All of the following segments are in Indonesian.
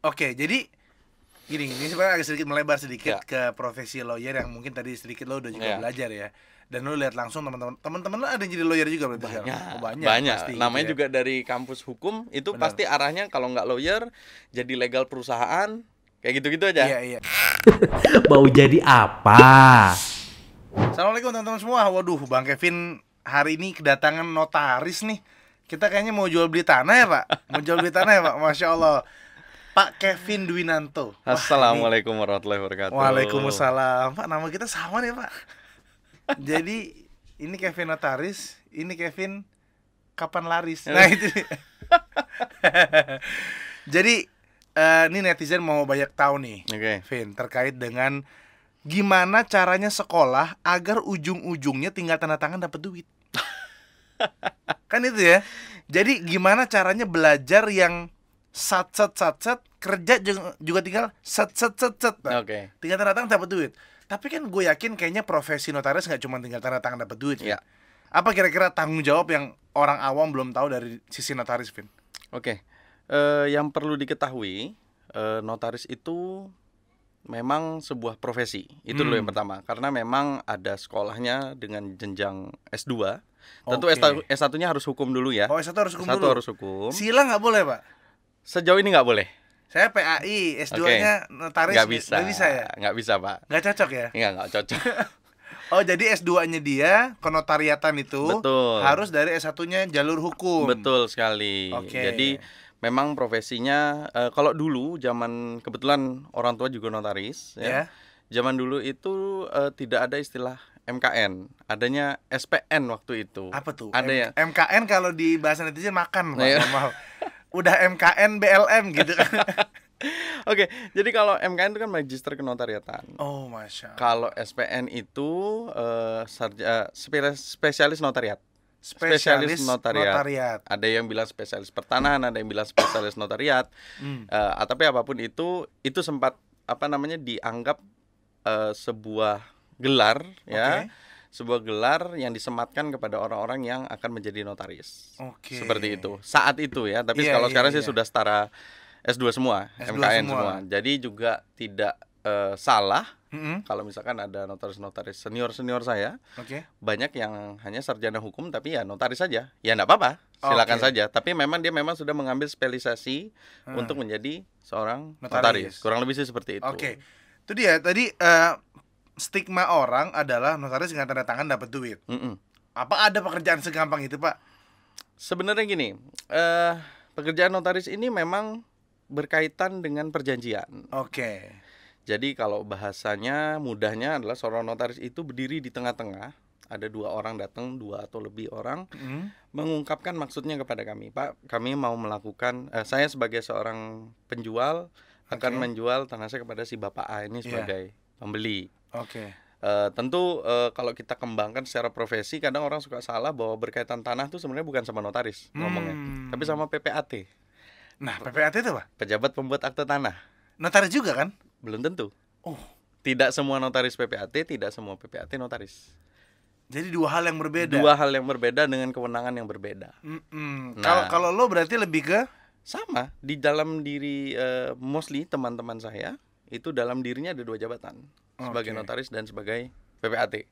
Oke, jadi gini, ini sebenarnya agak sedikit melebar sedikit Ya, ke profesi lawyer yang mungkin tadi sedikit lo udah juga ya. belajar ya. Dan lo lihat langsung teman-teman lo ada yang jadi lawyer juga berarti sekarang. Oh, Banyak, banyak banyak. pasti gitu Namanya ya. juga dari kampus hukum itu Benar. pasti arahnya kalau nggak lawyer jadi legal perusahaan kayak gitu-gitu Iya, aja. iya. Mau jadi apa? Assalamualaikum teman-teman semua. Waduh, Bang Kevin hari ini kedatangan notaris nih. Kita kayaknya mau jual beli tanah ya, Pak? Mau jual beli tanah ya, Pak? Masya Allah. Pak Kevin Dwinanto. Wah, ini Assalamualaikum warahmatullahi wabarakatuh. Waalaikumsalam. Pak, nama kita sama nih, Pak. Jadi ini Kevin notaris, ini Kevin kapan laris. Nah, itu dia. Jadi ini netizen mau banyak tahu nih, Oke. Vin, terkait dengan gimana caranya sekolah agar ujung-ujungnya tinggal tanda tangan dapat duit. Kan itu ya. Jadi gimana caranya belajar yang sat kerja juga tinggal sat. Nah, Oke. tinggal tanda tangan dapat duit. Tapi kan gue yakin kayaknya profesi notaris nggak cuma tinggal tanda tangan dapat duit. Vin. Ya. Apa kira-kira tanggung jawab yang orang awam belum tahu dari sisi notaris, Vin? Oke. Yang perlu diketahui, notaris itu memang sebuah profesi. Itu dulu yang pertama. Karena memang ada sekolahnya dengan jenjang S2. Tentu Oke. S1-nya harus hukum dulu ya. Oh, S1 harus hukum S1 dulu. harus hukum. Sila nggak boleh, Pak? Sejauh ini nggak boleh. Saya PAI, S2-nya notaris Nggak bisa. nggak bisa ya? Nggak bisa, Pak. Nggak cocok ya? Nggak cocok. Oh, jadi S2-nya dia kenotariatan itu Betul. harus dari S1-nya jalur hukum. Betul sekali. Oke. Jadi memang profesinya kalau dulu zaman kebetulan orang tua juga notaris Ya. ya. Zaman dulu itu tidak ada istilah MKN, adanya SPN waktu itu. Apa tuh? Ada ya. MKN kalau di bahasa netizen makan, Pak. Iya. Mohon maaf. Udah MKN BLM gitu kan. Oke, jadi kalau MKN itu kan Magister Kenotariatan. Oh, Masya Allah. Kalau SPN itu spesialis notariat. Spesialis notariat. Ada yang bilang spesialis pertanahan, ada yang bilang spesialis notariat. Tapi apapun itu sempat dianggap sebuah gelar ya. Oke. Sebuah gelar yang disematkan kepada orang-orang yang akan menjadi notaris. Oke. Seperti itu. Saat itu ya, tapi Iya, kalau iya, sekarang sih iya. sudah setara S2 semua, S2 MKN semua. semua. Jadi juga tidak salah Mm-mm. kalau misalkan ada notaris-notaris senior-senior saya, Oke. banyak yang hanya sarjana hukum tapi ya notaris saja. Ya enggak apa-apa, silakan Oke. saja. Tapi memang dia sudah mengambil spesialisasi untuk menjadi seorang Notaris. notaris. Kurang lebih sih seperti itu. Oke. Itu dia tadi stigma orang adalah notaris dengan tanda tangan dapat duit. Mm-mm. Apa ada pekerjaan segampang itu, Pak? Sebenarnya gini, pekerjaan notaris ini memang berkaitan dengan perjanjian. Oke. Jadi kalau bahasanya mudahnya adalah seorang notaris itu berdiri di tengah-tengah. Ada dua orang datang, dua atau lebih orang, mengungkapkan maksudnya kepada kami. Pak, kami mau melakukan, saya sebagai seorang penjual akan menjual tanah saya kepada si Bapak A ini sebagai pembeli. Oke. Tentu kalau kita kembangkan secara profesi, kadang orang suka salah bahwa berkaitan tanah itu sebenarnya bukan sama notaris ngomongnya, tapi sama PPAT. Nah, PPAT itu apa? Pejabat pembuat akte tanah. Notaris juga kan? Belum tentu. Oh, Tidak semua notaris PPAT, tidak semua PPAT notaris. jadi dua hal yang berbeda. Dua hal yang berbeda dengan kewenangan yang berbeda. Kalau kalau lo berarti lebih ke Sama, di dalam diri mostly teman-teman saya itu dalam dirinya ada dua jabatan, sebagai Oke. notaris dan sebagai PPAT.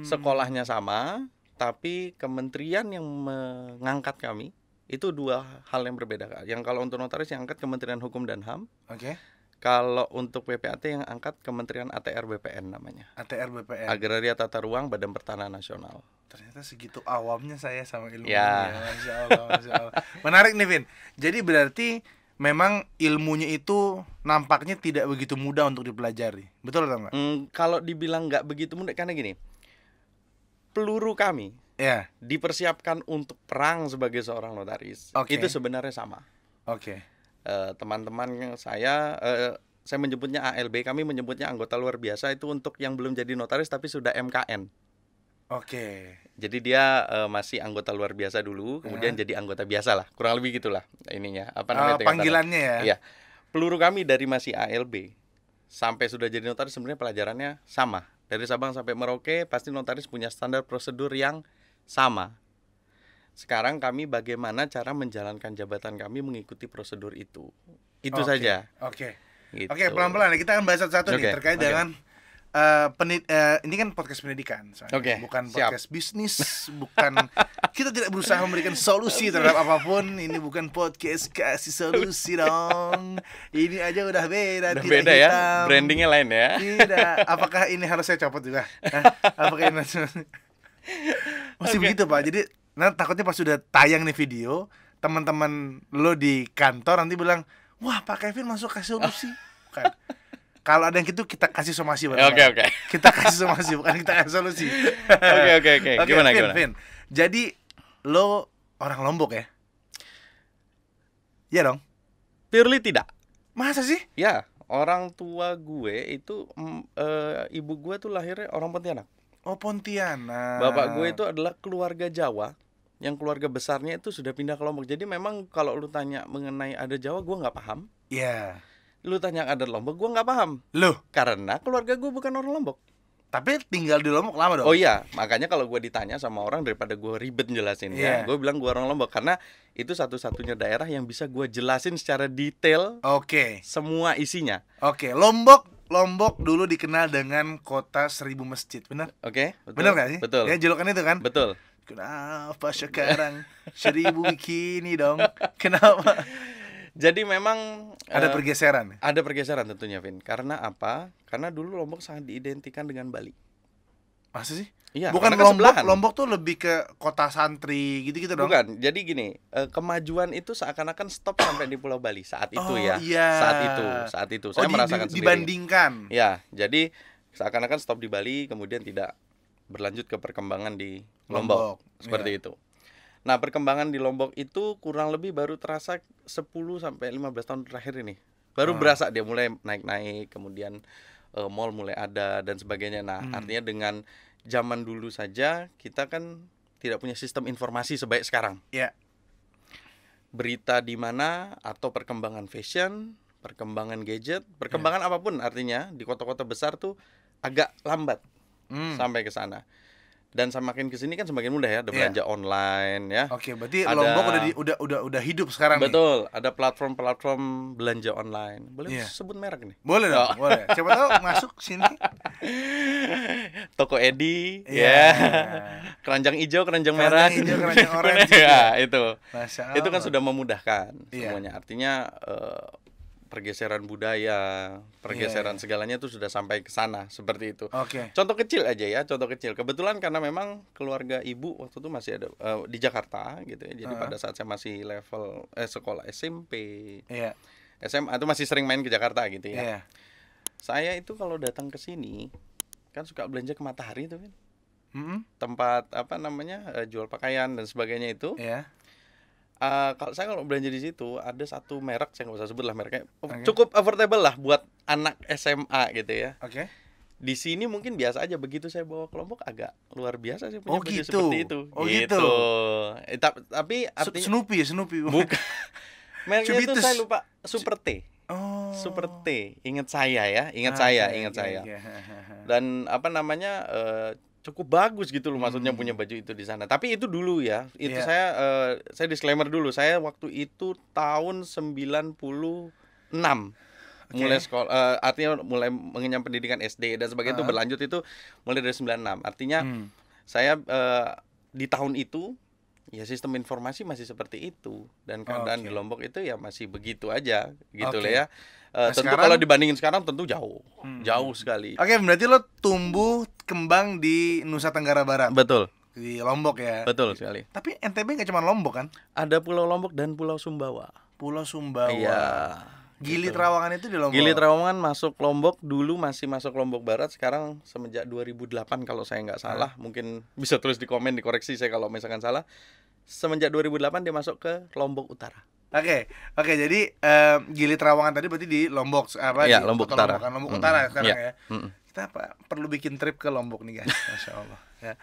Sekolahnya sama, tapi kementerian yang mengangkat kami itu dua hal yang berbeda. Yang kalau untuk notaris yang angkat Kementerian Hukum dan HAM, Oke. kalau untuk PPAT yang angkat Kementerian ATR BPN namanya. ATR BPN. Agraria Tata Ruang Badan Pertanahan Nasional. Ternyata segitu awamnya saya sama ilmu Ya. ini ya. Masya Allah, Masya Allah. Menarik nih, Vin. Jadi berarti memang ilmunya itu nampaknya tidak begitu mudah untuk dipelajari. Betul atau enggak? Kalau dibilang nggak begitu mudah, karena gini, peluru kami Ya. dipersiapkan untuk perang sebagai seorang notaris. Oke. Itu sebenarnya sama. Oke. Teman-teman saya menyebutnya ALB, kami menyebutnya anggota luar biasa, itu untuk yang belum jadi notaris tapi sudah MKN. Oke. Jadi dia masih anggota luar biasa dulu, kemudian jadi anggota biasa lah, kurang lebih gitulah ininya. Apa namanya? tingkatannya. Panggilannya ya. Iya. Peluru kami dari masih ALB sampai sudah jadi notaris sebenarnya pelajarannya sama. Dari Sabang sampai Merauke pasti notaris punya standar prosedur yang sama. Sekarang kami bagaimana cara menjalankan jabatan kami mengikuti prosedur itu. Itu Oke, saja. Oke. Gitu. Oke, pelan-pelan kita akan bahas satu-satu nih Oke, terkait oke. dengan ini kan podcast pendidikan, soalnya. Oke, bukan siap. podcast bisnis, bukan kita tidak berusaha memberikan solusi terhadap apapun. Ini bukan podcast kasih solusi dong. Ini aja udah beda, Udah tidak beda ya, hitam. brandingnya lain ya. Tidak. Apakah ini harus saya copot juga? Hah? Apakah ini masih begitu Pak? Jadi takutnya pas sudah tayang nih video, teman-teman lo di kantor nanti bilang, wah Pak Kevin masuk kasih solusi. Bukan. Kalau ada yang gitu kita kasih somasi bareng. Oke. Kita kasih somasi, bukan kita kasih solusi. Oke. Gimana? Vin. Jadi lo orang Lombok ya? Iya dong. Purely tidak. Masa sih? Ya, orang tua gue itu ibu gue tuh lahirnya orang Pontianak. Oh, Pontianak. Bapak gue itu adalah keluarga Jawa, yang keluarga besarnya itu sudah pindah ke Lombok. Jadi memang kalau lu tanya mengenai ada Jawa, gue nggak paham. Iya. Lu tanya ada Lombok, gue nggak paham. Loh, Karena keluarga gue bukan orang Lombok. tapi tinggal di Lombok lama dong? Oh iya, makanya kalau gue ditanya sama orang, daripada gue ribet jelasin Iya. gue bilang gue orang Lombok. Karena itu satu-satunya daerah yang bisa gue jelasin secara detail Oke. semua isinya. Oke, Lombok dulu dikenal dengan kota 1000 masjid, benar? Oke, betul. Benar nggak sih? Betul. Ya, julukan itu kan? Betul. Kenapa sekarang 1000 bikini dong? Kenapa? Jadi memang Ada pergeseran. ada pergeseran tentunya, Vin. Karena apa? Karena dulu Lombok sangat diidentikan dengan Bali. Masa sih? Iya, Bukan karena kan sebelahan. Lombok tuh lebih ke kota santri gitu-gitu dong. Bukan. Jadi gini, kemajuan itu seakan-akan stop sampai di Pulau Bali saat itu Oh, ya. iya. Saat itu. Saya merasakan sendiri. dibandingkan. Ya, jadi seakan-akan stop di Bali, kemudian tidak berlanjut ke perkembangan di Lombok, Lombok. Seperti iya. itu. Nah, perkembangan di Lombok itu kurang lebih baru terasa 10 sampai 15 tahun terakhir ini. Baru berasa dia mulai naik-naik, kemudian mall mulai ada dan sebagainya. Nah, artinya dengan zaman dulu saja kita kan tidak punya sistem informasi sebaik sekarang. Ya. Berita di mana atau perkembangan fashion, perkembangan gadget, perkembangan apapun artinya di kota-kota besar tuh agak lambat sampai ke sana. Dan semakin kesini kan semakin mudah ya, ada belanja online ya. Oke, berarti Ada- Lombok udah hidup sekarang nih. Betul, ada platform belanja online. Boleh Iya. sebut merek nih? Boleh dong, boleh. Siapa tahu masuk sini. Toko Edi, Iya. ya. Keranjang hijau, keranjang merah. Keranjang hijau, keranjang orange ya, itu. Masya Itu kan Allah. sudah memudahkan Iya. semuanya. Artinya pergeseran budaya, pergeseran Iya. segalanya itu sudah sampai ke sana seperti itu. Oke. Contoh kecil aja ya, contoh kecil. Kebetulan karena memang keluarga ibu waktu itu masih ada di Jakarta gitu ya. Jadi pada saat saya masih level sekolah SMP, Iya. SMA itu masih sering main ke Jakarta gitu ya. Iya. Saya itu kalau datang ke sini kan suka belanja ke Matahari itu kan. Mm-mm. Tempat apa namanya jual pakaian dan sebagainya itu. Iya. Kalau belanja di situ ada satu merek, saya nggak usah sebut lah mereknya, Oke. cukup affordable lah buat anak SMA gitu ya. Oke. Di sini mungkin biasa aja, begitu saya bawa ke Lombok agak luar biasa sih punya Oh, baju gitu. seperti itu. Oh, gitu. Tapi artinya Snoopy ya, Snoopy. bukan. Mereknya itu Cubitus. saya lupa, Super T. Oh. Super T. Ingat saya ya, ingat Oke, saya. oke. Dan apa namanya cukup bagus gitu loh, maksudnya punya baju itu di sana. Tapi itu dulu ya. Itu Iya. saya disclaimer dulu. Saya waktu itu tahun 96 mulai sekolah, artinya mulai mengenyam pendidikan SD dan sebagainya itu berlanjut itu mulai dari 96. Artinya saya di tahun itu ya sistem informasi masih seperti itu dan keadaan di Lombok itu ya masih begitu aja gitu Oke. lah ya. Nah, Tentu sekarang- kalau dibandingin sekarang tentu jauh sekali. Oke, berarti lo tumbuh kembang di Nusa Tenggara Barat, Betul, di Lombok ya. betul sekali. Tapi NTB nggak cuma Lombok kan? Ada Pulau Lombok dan Pulau Sumbawa. Pulau Sumbawa. Iya. Gili Trawangan itu di Lombok. Gili Trawangan masuk Lombok, dulu masih masuk Lombok Barat, sekarang semenjak 2008 kalau saya nggak salah, mungkin bisa tulis di komen, dikoreksi saya kalau misalkan salah. Semenjak 2008 dia masuk ke Lombok Utara. Oke, jadi Gili Trawangan tadi berarti di Lombok apa? Iya, di Lombok Kota Utara. Lombok, kan? Lombok Utara sekarang Iya. ya. Mm-mm. Kita perlu bikin trip ke Lombok nih guys, Masya Allah. Ya.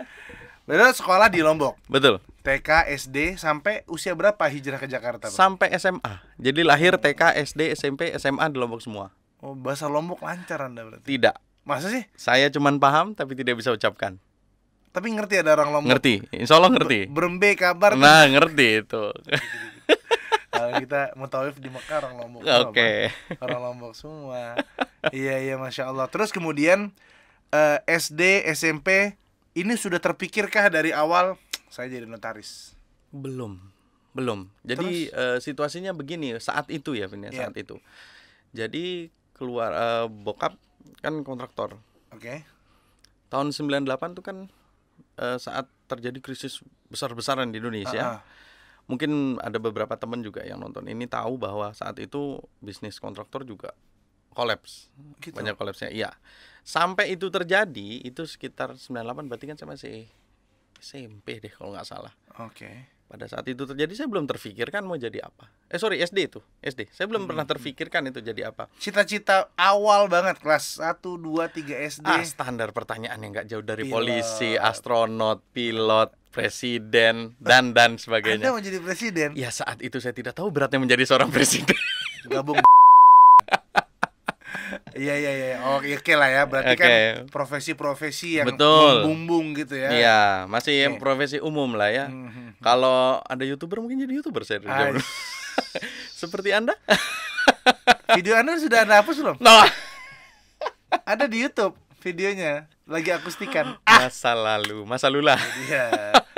Berarti sekolah di Lombok, Betul. TK, SD sampai usia berapa hijrah ke Jakarta? Pak? Sampai SMA. Jadi lahir TK, SD, SMP, SMA di Lombok semua. Oh, bahasa Lombok lancar Anda berarti. Tidak. Masa sih? Saya cuman paham tapi tidak bisa ucapkan. Tapi ngerti ada orang Lombok. Ngerti. Insya Allah ngerti. Berembe kabar. Nah, ngerti itu. kita mutawif di Mekah orang Lombok semua, Oke. Bang. Orang Lombok semua. Iya Masya Allah. Terus kemudian SD, SMP ini sudah terpikirkah dari awal saya jadi notaris? Belum. Jadi situasinya begini saat itu ya, Vin, Iya. saat itu. Jadi keluar bokap kan kontraktor. Oke. Tahun 98 tuh kan saat terjadi krisis besar-besaran di Indonesia. Mungkin ada beberapa teman juga yang nonton ini tahu bahwa saat itu bisnis kontraktor juga kolaps. Gitu. Banyak kolapsnya. Iya. Sampai itu terjadi itu sekitar 98, berarti kan saya masih SMP deh kalau nggak salah. Oke. Pada saat itu terjadi saya belum terfikirkan mau jadi apa. SD itu. SD. Saya belum pernah terfikirkan itu jadi apa. Cita-cita awal banget kelas 1, 2, 3 SD. Standar pertanyaan yang nggak jauh dari Pilot. polisi, astronot, pilot, presiden dan Anda sebagainya. mau jadi presiden? Ya saat itu saya tidak tahu beratnya menjadi seorang presiden. Gabung. Iya. Oke lah ya. Berarti Oke. kan profesi-profesi yang Betul. membumbung gitu ya. Iya, masih Oke. profesi umum lah ya. Mhm. Kalau ada YouTuber mungkin jadi YouTuber saya dulu zaman Ais. dulu. Seperti Anda? Video Anda sudah ada hapus belum? Nah, Ada di YouTube videonya. Lagi akustikan. masa lalu lah. Iya.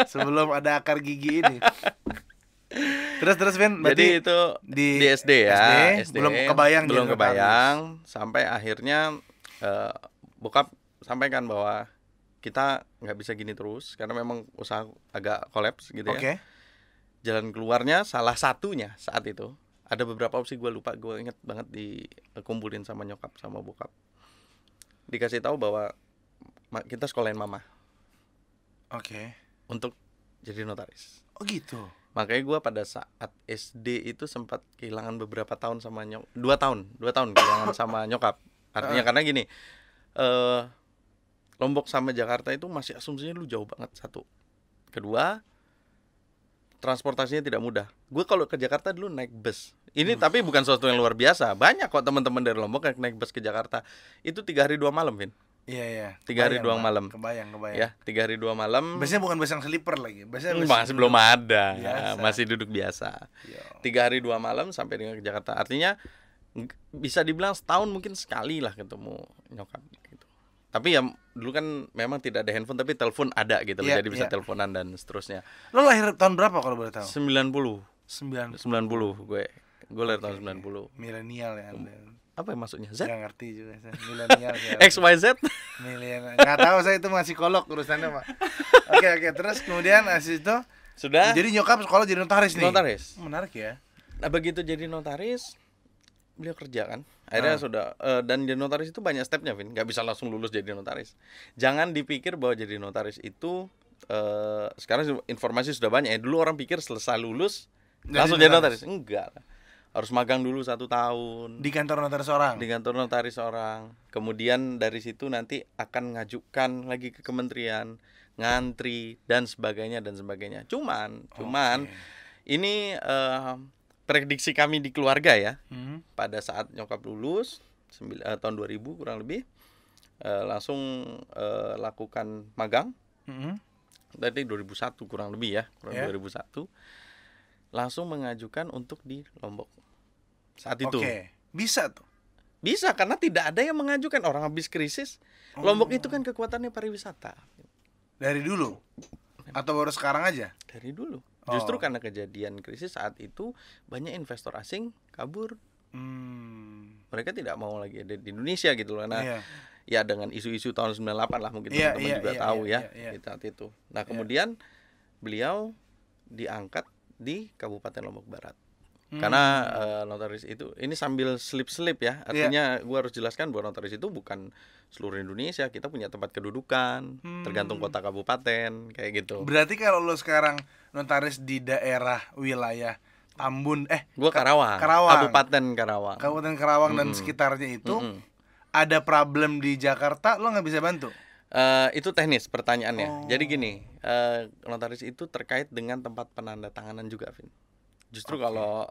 Sebelum ada akar gigi ini. Terus Ben, Jadi berarti itu di di SD ya, SD, belum kebayang belum jadi kebayang sampai akhirnya bokap sampaikan bahwa kita nggak bisa gini terus karena memang usaha agak kolaps gitu ya. Oke. Jalan keluarnya salah satunya saat itu ada beberapa opsi, gue lupa, gue inget banget dikumpulin sama nyokap sama bokap, dikasih tahu bahwa kita sekolahin mama Oke. untuk jadi notaris. Oh gitu. Makanya gue pada saat SD itu sempat kehilangan beberapa tahun sama 2 tahun kehilangan sama nyokap. Artinya karena gini, Lombok sama Jakarta itu masih asumsinya lu jauh banget, satu. Kedua, transportasinya tidak mudah. Gue kalau ke Jakarta dulu naik bus. Ini tapi bukan sesuatu yang luar biasa. Banyak kok teman-teman dari Lombok yang naik bus ke Jakarta. Itu 3 hari 2 malam, Vin. Iya. 3 hari Kebayang, 2 Pak. malam. Kebayang. Ya, 3 hari 2 malam. Biasanya bukan bus yang sleeper lagi. Biasanya bus Masih belum ada, biasa. masih duduk biasa. Iya. 3 hari 2 malam sampai dengan ke Jakarta. Artinya bisa dibilang setahun mungkin sekali lah ketemu nyokap gitu. Tapi ya dulu kan memang tidak ada handphone, tapi telepon ada gitu loh. Iya, Jadi bisa iya. teleponan dan seterusnya. Lo lahir tahun berapa kalau boleh tahu? 90 90. gue lahir tahun 90. Milenial ya Anda. Apa yang maksudnya? Z? Nggak ngerti juga saya. Milenial ya. XYZ? Milenial. Nggak tahu saya itu masih kolok urusannya, Pak. Oke. Terus kemudian asli itu Sudah jadi nyokap sekolah jadi notaris nih. notaris. Menarik ya. Nah, begitu jadi notaris, beliau kerja kan. Akhirnya sudah dan jadi notaris itu banyak stepnya, Vin. Nggak bisa langsung lulus jadi notaris. Jangan dipikir bahwa jadi notaris itu sekarang informasi sudah banyak ya. Dulu orang pikir selesai lulus langsung jadi notaris. Enggak. Harus magang dulu 1 tahun Di kantor notaris orang. di kantor notaris orang. Kemudian dari situ nanti akan ngajukan lagi ke kementerian, ngantri dan sebagainya. Cuman ini prediksi kami di keluarga ya. Pada saat nyokap lulus tahun 2000 kurang lebih langsung lakukan magang. Berarti 2001 kurang lebih ya, 2001. Langsung mengajukan untuk di Lombok saat itu. Oke. Bisa tuh. Bisa karena tidak ada yang mengajukan, orang habis krisis. Lombok itu kan kekuatannya pariwisata Dari dulu. Atau baru sekarang aja? dari dulu. Justru karena kejadian krisis saat itu banyak investor asing kabur. Mereka tidak mau lagi ada di Indonesia gitu loh. Nah, Iya. ya dengan isu-isu tahun 98 lah mungkin Iya, teman-teman iya, juga iya, tahu iya, ya iya. di saat itu. Nah, kemudian beliau diangkat di Kabupaten Lombok Barat. Karena notaris itu ini sambil selip-selip ya. Artinya gua harus jelaskan bahwa notaris itu bukan seluruh Indonesia. Kita punya tempat kedudukan, tergantung kota kabupaten kayak gitu. Berarti kalau lo sekarang notaris di daerah wilayah Tambun, Gua Karawang, Kabupaten Karawang. Kabupaten Karawang dan sekitarnya itu ada problem di Jakarta, lo nggak bisa bantu? Itu teknis pertanyaannya. Jadi gini, notaris itu terkait dengan tempat penandatanganan juga, Vin. Justru kalau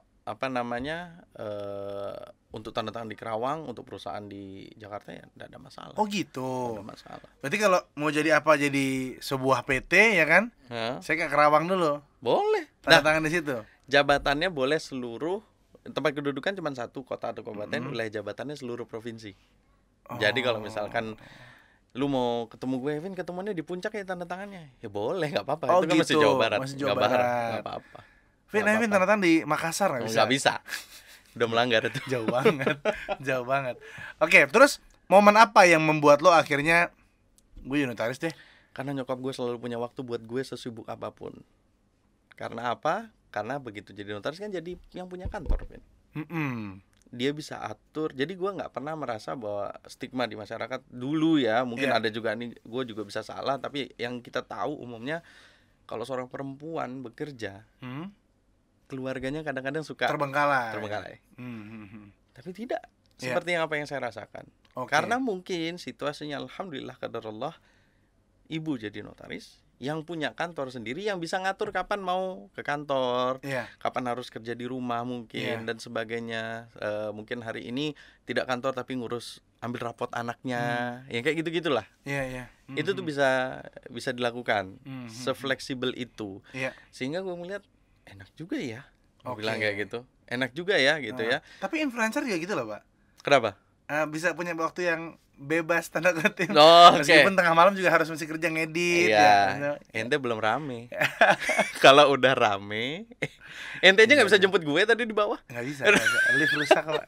untuk tanda tangan di Karawang untuk perusahaan di Jakarta ya tidak ada masalah. Oh gitu. Nggak ada masalah. Berarti kalau mau jadi apa, jadi sebuah PT ya kan? Hah? Saya ke Karawang dulu. Boleh. Tanda Nah, tangan di situ. jabatannya boleh seluruh, tempat kedudukan cuma satu, kota atau kabupaten, wilayah jabatannya seluruh provinsi. Jadi kalau misalkan lu mau ketemu gue, Vin, ketemuannya di puncak ya tanda tangannya, ya boleh, nggak apa-apa. Oh, Itu kan masih gitu. Jawa Barat, Masih Jawa nggak Barat, Barat. nggak apa-apa. Vin, Nggak Vin apa-apa. tanda tangan di Makassar nggak bisa? Nggak bisa, udah melanggar itu. Jauh banget, jauh banget. Oke, terus momen apa yang membuat lo akhirnya gue jadi notaris deh? Karena nyokap gue selalu punya waktu buat gue sesibuk apapun. Karena apa? Karena begitu jadi notaris kan jadi yang punya kantor, Vin. Dia bisa atur. Jadi gue nggak pernah merasa bahwa stigma di masyarakat dulu ya, mungkin ada juga nih, gue juga bisa salah, tapi yang kita tahu umumnya kalau seorang perempuan bekerja, keluarganya kadang-kadang suka terbengkalai. Tapi tidak seperti yang apa yang saya rasakan. Karena mungkin situasinya alhamdulillah qadarullah, ibu jadi notaris yang punya kantor sendiri, yang bisa ngatur kapan mau ke kantor, kapan harus kerja di rumah mungkin dan sebagainya. Mungkin hari ini tidak kantor tapi ngurus ambil rapot anaknya, yang kayak gitu-gitulah. Itu tuh bisa dilakukan, sefleksibel itu. Sehingga gue melihat enak juga ya, bilang kayak gitu, enak juga ya gitu ya. Tapi influencer juga gitu loh, Pak. Kenapa? Bisa punya waktu yang bebas tanda kutip. Meskipun tengah malam juga harus mesti kerja ngedit. Ente belum rame. Kalau udah rame, ente aja nggak bisa jemput gue tadi di bawah. Nggak bisa. Lift rusak, Pak.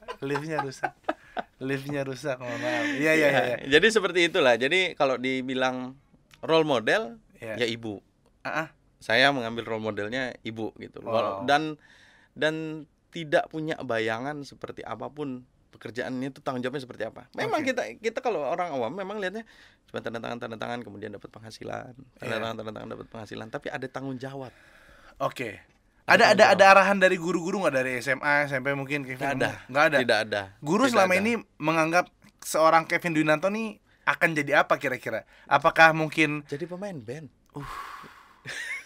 Liftnya rusak, mohon maaf. Iya. Jadi seperti itulah. Jadi kalau dibilang role model, ya ibu. Saya mengambil role modelnya ibu gitu. Dan tidak punya bayangan seperti apapun pekerjaannya itu, tanggung jawabnya seperti apa. Memang kita kalau orang awam memang lihatnya cuma tanda tangan kemudian dapat penghasilan, tanda tangan dapat penghasilan, tapi ada tanggung jawab. Ada arahan dari guru-guru nggak, dari SMA, SMP mungkin Kevin? Nggak ada. Tidak ada. Guru selama ini menganggap seorang Kevin Dwinanto nih akan jadi apa kira-kira? Apakah mungkin jadi pemain band?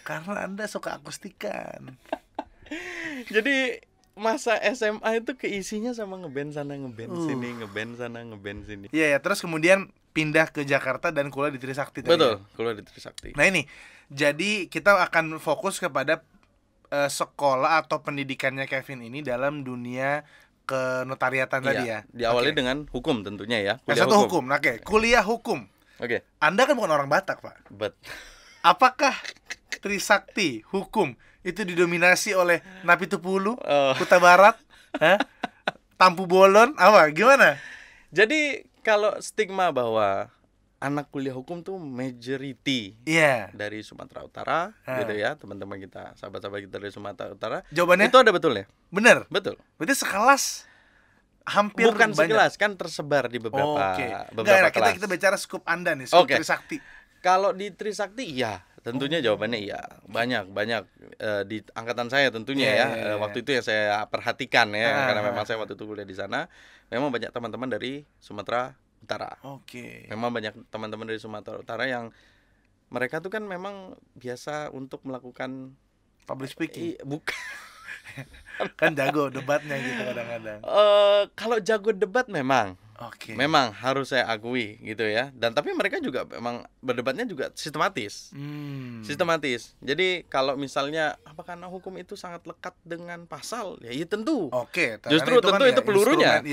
Karena Anda suka akustikan. Jadi masa SMA itu keisinya sama ngeband sana ngeband sini, ngeband sana ngeband sini. Iya, terus kemudian pindah ke Jakarta dan kuliah di Trisakti. Betul, kuliah di Trisakti. Nah ini, jadi kita akan fokus kepada sekolah atau pendidikannya Kevin ini dalam dunia kenotariatan tadi ya. Diawali dengan hukum tentunya ya. Kuliah hukum. Kuliah hukum. Anda kan bukan orang Batak, Pak. Apakah Trisakti hukum itu didominasi oleh Napitupulu, Kuta Barat, Tampu Bolon, apa gimana? Jadi kalau stigma bahwa anak kuliah hukum tuh majority dari Sumatera Utara, gitu ya, teman-teman kita, sahabat-sahabat kita dari Sumatera Utara. Jawabannya itu ada betulnya. Benar. Betul. Berarti sekelas hampir bukan banyak. Sekelas, kan tersebar di beberapa kelas. Kita bicara skup Anda nih, skup Trisakti. Kalau di Trisakti tentunya jawabannya banyak di angkatan saya tentunya waktu itu yang saya perhatikan ya, karena memang saya waktu itu kuliah di sana, memang banyak teman-teman dari Sumatera Utara. Memang banyak teman-teman dari Sumatera Utara yang mereka tuh kan memang biasa untuk melakukan public speaking. Bukan. Kan jago debatnya gitu kadang-kadang. Kalau jago debat memang harus saya akui gitu ya. Dan tapi mereka juga memang berdebatnya juga sistematis. Sistematis. Jadi kalau misalnya apakah hukum itu sangat lekat dengan pasal? Ya tentu. Justru tentu itu pelurunya.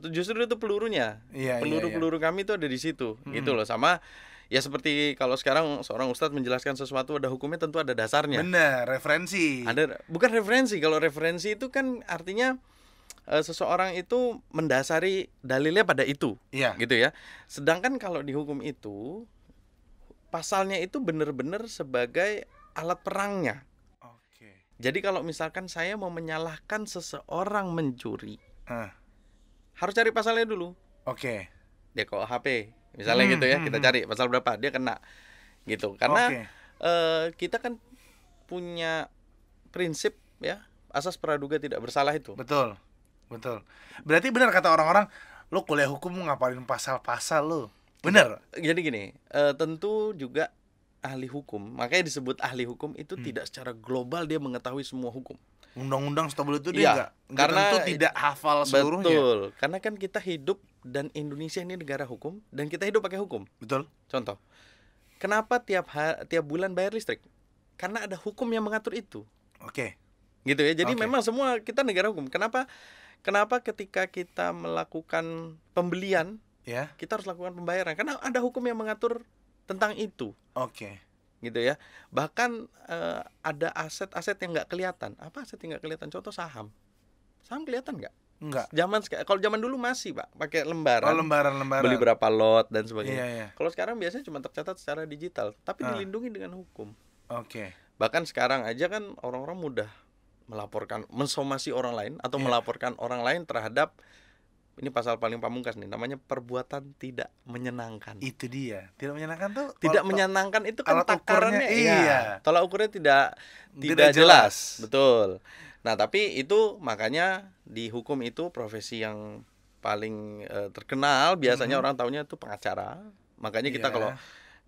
Justru itu pelurunya. Peluru kami itu ada di situ. Gitu loh. Sama ya seperti kalau sekarang seorang ustadz menjelaskan sesuatu ada hukumnya, tentu ada dasarnya. Benar, referensi. Bukan referensi. Kalau referensi itu kan artinya seseorang itu mendasari dalilnya pada itu, gitu ya. Sedangkan kalau di hukum itu pasalnya itu benar-benar sebagai alat perangnya. Jadi kalau misalkan saya mau menyalahkan seseorang mencuri, harus cari pasalnya dulu. Dia kok HP, misalnya gitu ya, kita cari pasal berapa dia kena, gitu. Karena kita kan punya prinsip ya, asas praduga tidak bersalah itu. Betul. Berarti benar kata orang-orang, lo kuliah hukum ngapain pasal-pasal lo? Benar. Jadi gini, tentu juga ahli hukum, makanya disebut ahli hukum itu tidak secara global dia mengetahui semua hukum. Undang-undang setahu itu dia karena tentu tidak hafal seluruhnya. Betul. Karena kan kita hidup dan Indonesia ini negara hukum dan kita hidup pakai hukum. Betul. Contoh, kenapa tiap bulan bayar listrik? Karena ada hukum yang mengatur itu. Gitu ya. Jadi Oke. memang semua kita negara hukum. Kenapa ketika kita melakukan pembelian, Ya. kita harus lakukan pembayaran? Karena ada hukum yang mengatur tentang itu. Oke. Gitu ya. Bahkan ada aset-aset yang nggak kelihatan. Apa aset yang nggak kelihatan? Contoh saham. Saham kelihatan nggak? Enggak. Kalau zaman dulu masih, Pak, pakai lembaran. Oh, lembaran-lembaran. Beli berapa lot dan sebagainya. Iya, iya. Kalau sekarang biasanya cuma tercatat secara digital, tapi Ah. dilindungi dengan hukum. Oke. Bahkan sekarang aja kan orang-orang mudah melaporkan, mensomasi orang lain atau Iya. melaporkan orang lain terhadap, ini pasal paling pamungkas nih, namanya perbuatan tidak menyenangkan. Itu dia. Tidak menyenangkan tuh. Tidak kalau- menyenangkan itu kan alat ukurnya, takarannya, iya. tolak ukurnya tidak Tidak jelas. jelas. Betul. Nah, tapi itu makanya di hukum itu profesi yang paling terkenal biasanya orang taunya itu pengacara. Makanya kita Iya. kalau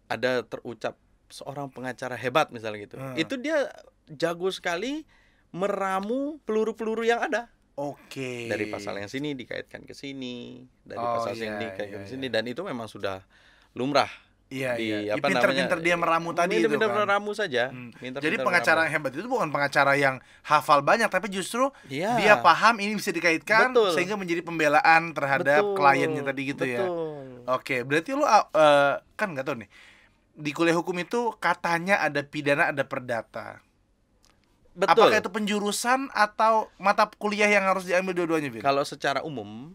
ada terucap seorang pengacara hebat misalnya gitu, itu dia jago sekali meramu peluru-peluru yang ada. Oke. Dari pasal yang sini dikaitkan ke sini, dari Oh, pasal iya, sini dikaitkan iya, ke sini, iya. dan itu memang sudah lumrah. Iya, Di iya. apa Pinter-pinter namanya, dia meramu tadi itu pinter-pinter kan. meramu saja. Jadi Pinter-pinter pengacara meramu. yang hebat itu bukan pengacara yang hafal banyak, tapi justru Iya. dia paham ini bisa dikaitkan Betul. sehingga menjadi pembelaan terhadap Betul. kliennya tadi gitu ya. Betul. Oke, berarti lu kan nggak tahu nih. Di kuliah hukum itu katanya ada pidana, ada perdata. Betul. Apakah itu penjurusan atau mata kuliah yang harus diambil dua-duanya, Vin? Kalau secara umum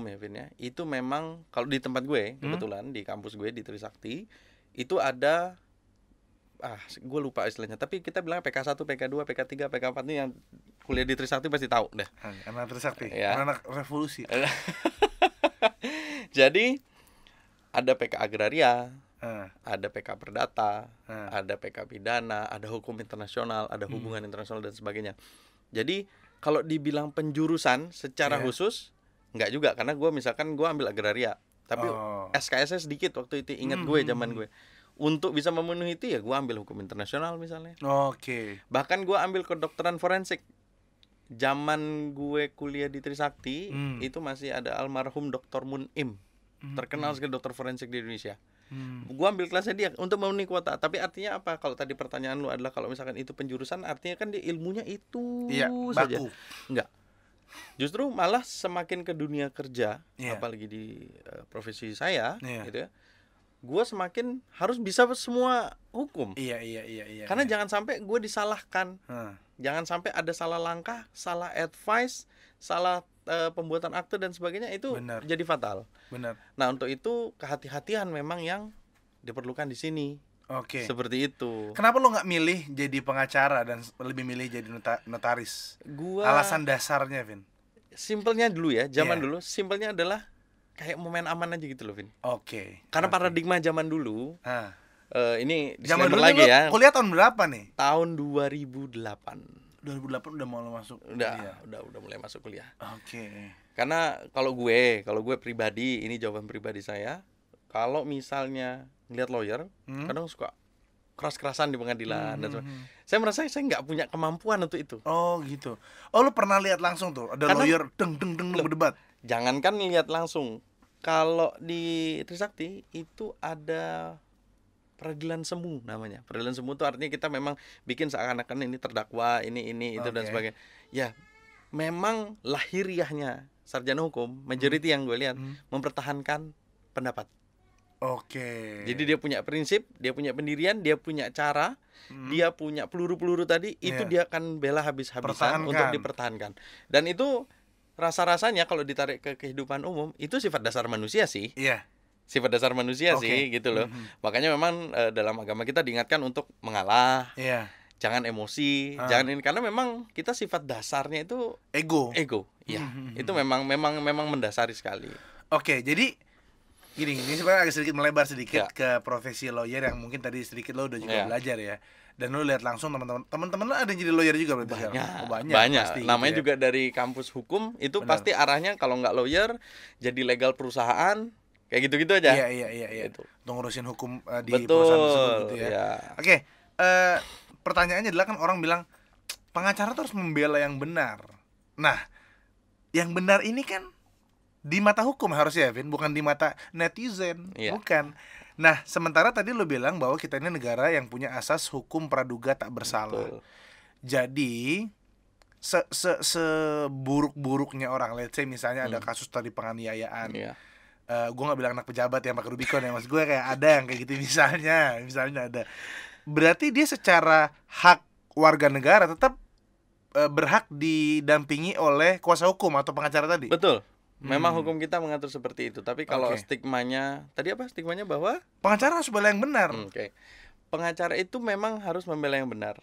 ya Vin ya, itu memang kalau di tempat gue kebetulan di kampus gue di Trisakti itu ada gue lupa istilahnya, tapi kita bilang PK1, PK2, PK3, PK4 ini yang kuliah di Trisakti pasti tahu deh. Anak Trisakti, Ya. anak revolusi. Jadi ada PK agraria, Ah, ada PK perdata, ah. ada PK pidana, ada hukum internasional, ada hubungan internasional dan sebagainya. Jadi kalau dibilang penjurusan secara Iya. khusus enggak juga, karena gue misalkan gue ambil agraria, tapi Oh. SKS-nya sedikit waktu itu, ingat gue zaman gue. Untuk bisa memenuhi itu ya gue ambil hukum internasional misalnya. Oke. Bahkan gue ambil kedokteran forensik. Zaman gue kuliah di Trisakti itu masih ada almarhum Dr. Munim, terkenal sekali dokter forensik di Indonesia. Gue ambil kelasnya dia untuk memenuhi kuota. Tapi artinya apa? Kalau tadi pertanyaan lu adalah kalau misalkan itu penjurusan, artinya kan dia ilmunya itu Iya, saja. baku. Enggak. Justru malah semakin ke dunia kerja, Iya. apalagi di profesi saya, Iya. gitu ya. Gue semakin harus bisa semua hukum. Iya. Karena jangan sampai gue disalahkan. Hah. Jangan sampai ada salah langkah, salah advice, salah pembuatan akte dan sebagainya, itu Benar. jadi fatal. Benar. Nah, untuk itu kehati-hatian memang yang diperlukan di sini. Oke. Seperti itu. Kenapa lo nggak milih jadi pengacara dan lebih milih jadi notaris? Gua Alasan dasarnya, Vin? simpelnya dulu ya, zaman Iya. dulu simpelnya adalah kayak mau main aman aja gitu loh, Vin. Oke. Karena Oke. paradigma zaman dulu, Ah. ini Zaman disclaimer dulu lagi lo ya. kuliah tahun berapa nih? Tahun 2008. 2008 udah mau masuk Udah kuliah. udah mulai masuk kuliah. Oke. Karena kalau gue pribadi, ini jawaban pribadi saya, kalau misalnya ngeliat lawyer, kadang suka keras-kerasan di pengadilan dan sebagainya. Saya merasa saya nggak punya kemampuan untuk itu. Oh gitu. Oh lu pernah lihat langsung tuh ada Karena- lawyer deng berdebat. Jangankan lihat langsung, kalau di Trisakti itu ada peradilan semu namanya. Peradilan semu itu artinya kita memang bikin seakan-akan ini terdakwa, ini itu dan Oke. sebagainya. Ya, memang lahiriahnya sarjana hukum, majority yang gue lihat mempertahankan pendapat. Oke. Jadi dia punya prinsip, dia punya pendirian, dia punya cara, dia punya peluru-peluru tadi, itu Iya. dia akan bela habis-habisan Pertahankan. untuk dipertahankan. Dan itu rasa-rasanya kalau ditarik ke kehidupan umum, itu sifat dasar manusia sih. Iya. Sifat dasar manusia Oke. sih gitu loh. Makanya memang dalam agama kita diingatkan untuk mengalah, Iya. jangan emosi, jangan ini, karena memang kita sifat dasarnya itu Ego. ego. Iya. Itu memang mendasari sekali. Oke, jadi gini, ini sebenarnya agak sedikit melebar sedikit Ya. ke profesi lawyer yang mungkin tadi sedikit lo udah juga Ya. belajar ya. Dan lo lihat langsung teman-teman lo ada yang jadi lawyer juga berarti sekarang? Banyak, Oh, banyak. pasti Namanya gitu ya. juga dari kampus hukum itu Benar. pasti arahnya kalau nggak lawyer jadi legal perusahaan, kayak gitu-gitu aja. Iya. Gitu. Untuk ngurusin hukum di Betul, perusahaan tersebut gitu ya. ya. Oke, pertanyaannya adalah kan orang bilang pengacara tuh harus membela yang benar. Nah, yang benar ini kan di mata hukum harusnya, Vin, bukan di mata netizen, Iya. bukan. Nah, sementara tadi lo bilang bahwa kita ini negara yang punya asas hukum praduga tak bersalah. Betul. Jadi, seburuk-buruknya orang, let's say misalnya ada kasus tadi penganiayaan. Iya. Gue nggak bilang anak pejabat yang pakai Rubicon ya, mas gue kayak ada yang kayak gitu misalnya ada. Berarti dia secara hak warga negara tetap berhak didampingi oleh kuasa hukum atau pengacara tadi. Betul. Memang hukum kita mengatur seperti itu. Tapi kalau stigmanya tadi apa? Stigmanya bahwa pengacara harus bela yang benar. Oke. Pengacara itu memang harus membela yang benar.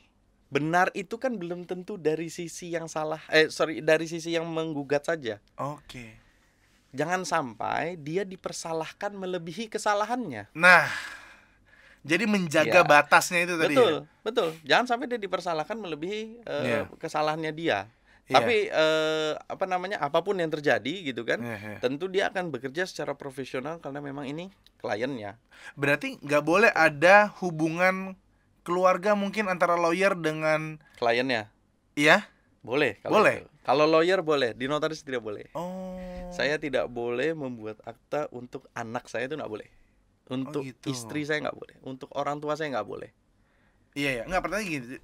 Benar itu kan belum tentu dari sisi yang salah. Dari sisi yang menggugat saja. Oke. Jangan sampai dia dipersalahkan melebihi kesalahannya. Nah, jadi menjaga batasnya itu tadi. Betul, betul. Jangan sampai dia dipersalahkan melebihi kesalahannya dia. Tapi apapun yang terjadi gitu kan, tentu dia akan bekerja secara profesional karena memang ini kliennya. Berarti nggak boleh ada hubungan keluarga mungkin antara lawyer dengan kliennya. Iya? Boleh. Boleh. Kalau lawyer boleh, di notaris tidak boleh. Oh. Saya tidak boleh membuat akta untuk anak saya, itu nggak boleh. Untuk istri saya nggak boleh. Untuk orang tua saya nggak boleh. Iya. Nggak, pertanyaan gini.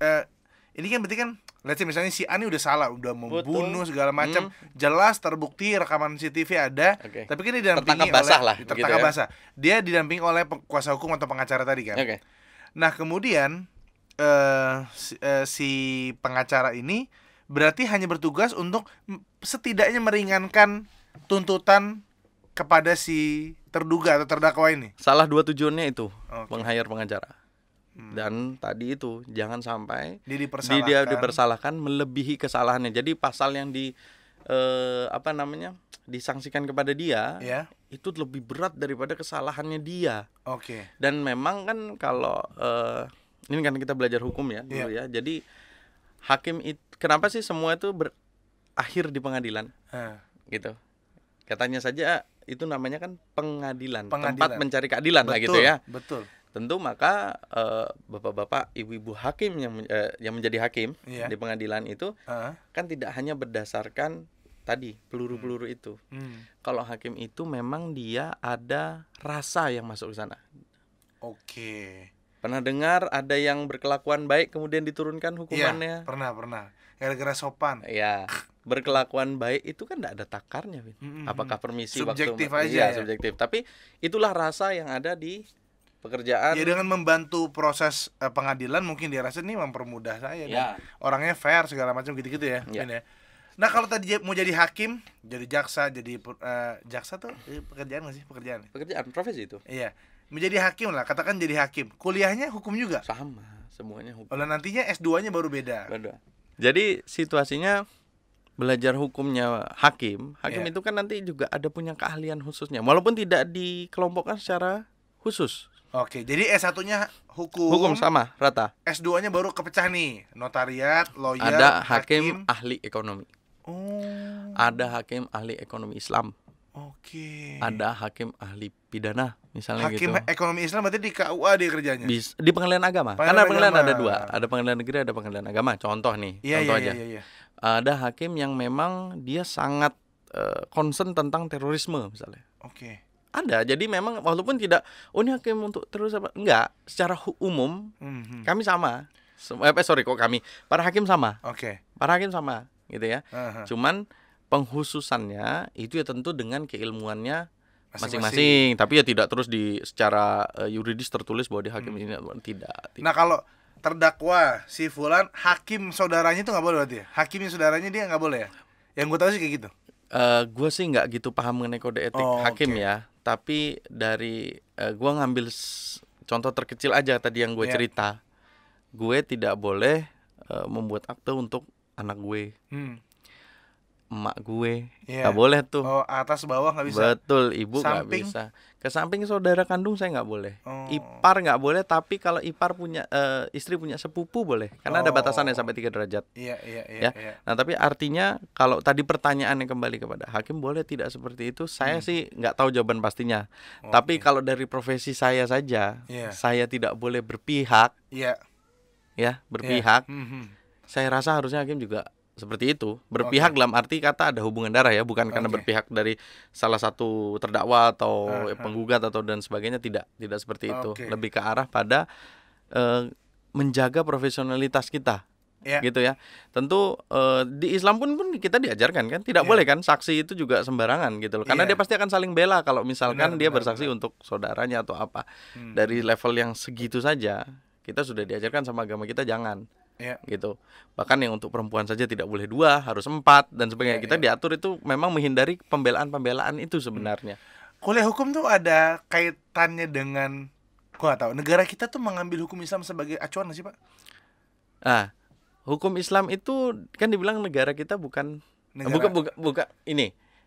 Ini kan berarti kan, let's say misalnya si Ani udah salah, udah membunuh segala macam, jelas terbukti rekaman CCTV ada, tapi kan dia didampingi tertangkap basah. Dia didampingi oleh kuasa hukum atau pengacara tadi kan. Nah kemudian si pengacara ini berarti hanya bertugas untuk setidaknya meringankan tuntutan kepada si terduga atau terdakwa ini. Salah dua tujuannya itu, meng-hire pengacara. Dan tadi itu jangan sampai dia dipersalahkan melebihi kesalahannya. Jadi pasal yang disangsikan kepada dia itu lebih berat daripada kesalahannya dia. Dan memang kan kalau ini kan kita belajar hukum ya dulu ya. Jadi hakim itu kenapa sih semua itu berakhir di pengadilan? Gitu. Katanya saja itu namanya kan pengadilan. Tempat mencari keadilan lah gitu ya. Betul. Tentu maka bapak-bapak, ibu-ibu hakim yang menjadi hakim di pengadilan itu kan tidak hanya berdasarkan tadi peluru-peluru itu. Kalau hakim itu memang dia ada rasa yang masuk ke sana. Pernah dengar ada yang berkelakuan baik kemudian diturunkan hukumannya? Iya, pernah. Gara-gara sopan. Iya. Berkelakuan baik itu kan tidak ada takarnya, apakah permisi subjektif waktu aja. Subjektif. Tapi itulah rasa yang ada di pekerjaan. Ya dengan membantu proses pengadilan mungkin dia rasa ini mempermudah saya dan orangnya fair segala macam gitu-gitu ya. Nah kalau tadi mau jadi hakim, jadi jaksa, jadi jaksa tuh pekerjaan nggak sih? Pekerjaan profesi itu. Iya, menjadi hakim lah, katakan jadi hakim. Kuliahnya hukum juga? Sama, semuanya hukum. Nantinya S2-nya baru beda. Jadi situasinya belajar hukumnya hakim itu kan nanti juga ada punya keahlian khususnya, walaupun tidak dikelompokkan secara khusus. Jadi S1-nya hukum sama, rata. S2-nya baru kepecah nih, notariat, lawyer, ada hakim ahli ekonomi. Ada hakim ahli ekonomi Islam. Ada hakim ahli pidana misalnya hakim gitu. Ekonomi Islam berarti di KUA dia kerjanya? Di pengadilan agama. Karena pengadilan ada dua, ada pengadilan negeri, ada pengadilan agama. Contoh nih, contoh aja. Ada hakim yang memang dia sangat concern tentang terorisme misalnya. Ada, jadi memang walaupun tidak, ini hakim untuk terus apa? Enggak, secara umum kami sama. Para hakim sama. Para hakim sama, gitu ya. Cuman penghususannya itu ya tentu dengan keilmuannya masing-masing. Tapi ya tidak terus secara yuridis tertulis bahwa dia hakim ini, tidak. Nah kalau terdakwa si fulan hakim saudaranya itu nggak boleh berarti ya? Hakimnya saudaranya dia nggak boleh ya? Yang gue tahu sih kayak gitu. Gue sih nggak gitu paham mengenai kode etik hakim ya. Tapi dari gue ngambil contoh terkecil aja tadi yang gue cerita. Gue tidak boleh membuat akte untuk anak gue, emak gue, nggak boleh tuh. Atas bawah nggak bisa. Betul, ibu nggak bisa. Ke samping saudara kandung saya nggak boleh. Ipar nggak boleh. Tapi kalau ipar punya istri punya sepupu boleh. Karena ada batasannya sampai 3 derajat. Iya. Nah tapi artinya kalau tadi pertanyaannya kembali kepada hakim boleh tidak seperti itu, saya sih nggak tahu jawaban pastinya. Tapi kalau dari profesi saya saja, saya tidak boleh berpihak. Berpihak. Saya rasa harusnya hakim juga seperti itu, berpihak dalam arti kata ada hubungan darah ya, bukan karena berpihak dari salah satu terdakwa atau penggugat atau dan sebagainya, tidak seperti itu. Lebih ke arah pada menjaga profesionalitas kita Ya. gitu ya. Tentu di Islam pun kita diajarkan kan, tidak boleh kan saksi itu juga sembarangan gitu loh. Karena Iya. dia pasti akan saling bela kalau misalkan dia Benar, bersaksi untuk saudaranya atau apa. Dari level yang segitu saja kita sudah diajarkan sama agama kita jangan. Ya. Gitu. Bahkan yang untuk perempuan saja tidak boleh 2, harus 4 dan sebagainya. Kita diatur itu memang menghindari pembelaan-pembelaan itu sebenarnya. Kuliah hukum tuh ada kaitannya dengan, gua nggak tahu, negara kita tuh mengambil hukum Islam sebagai acuan nggak sih, Pak? Nah, hukum Islam itu kan dibilang negara kita bukan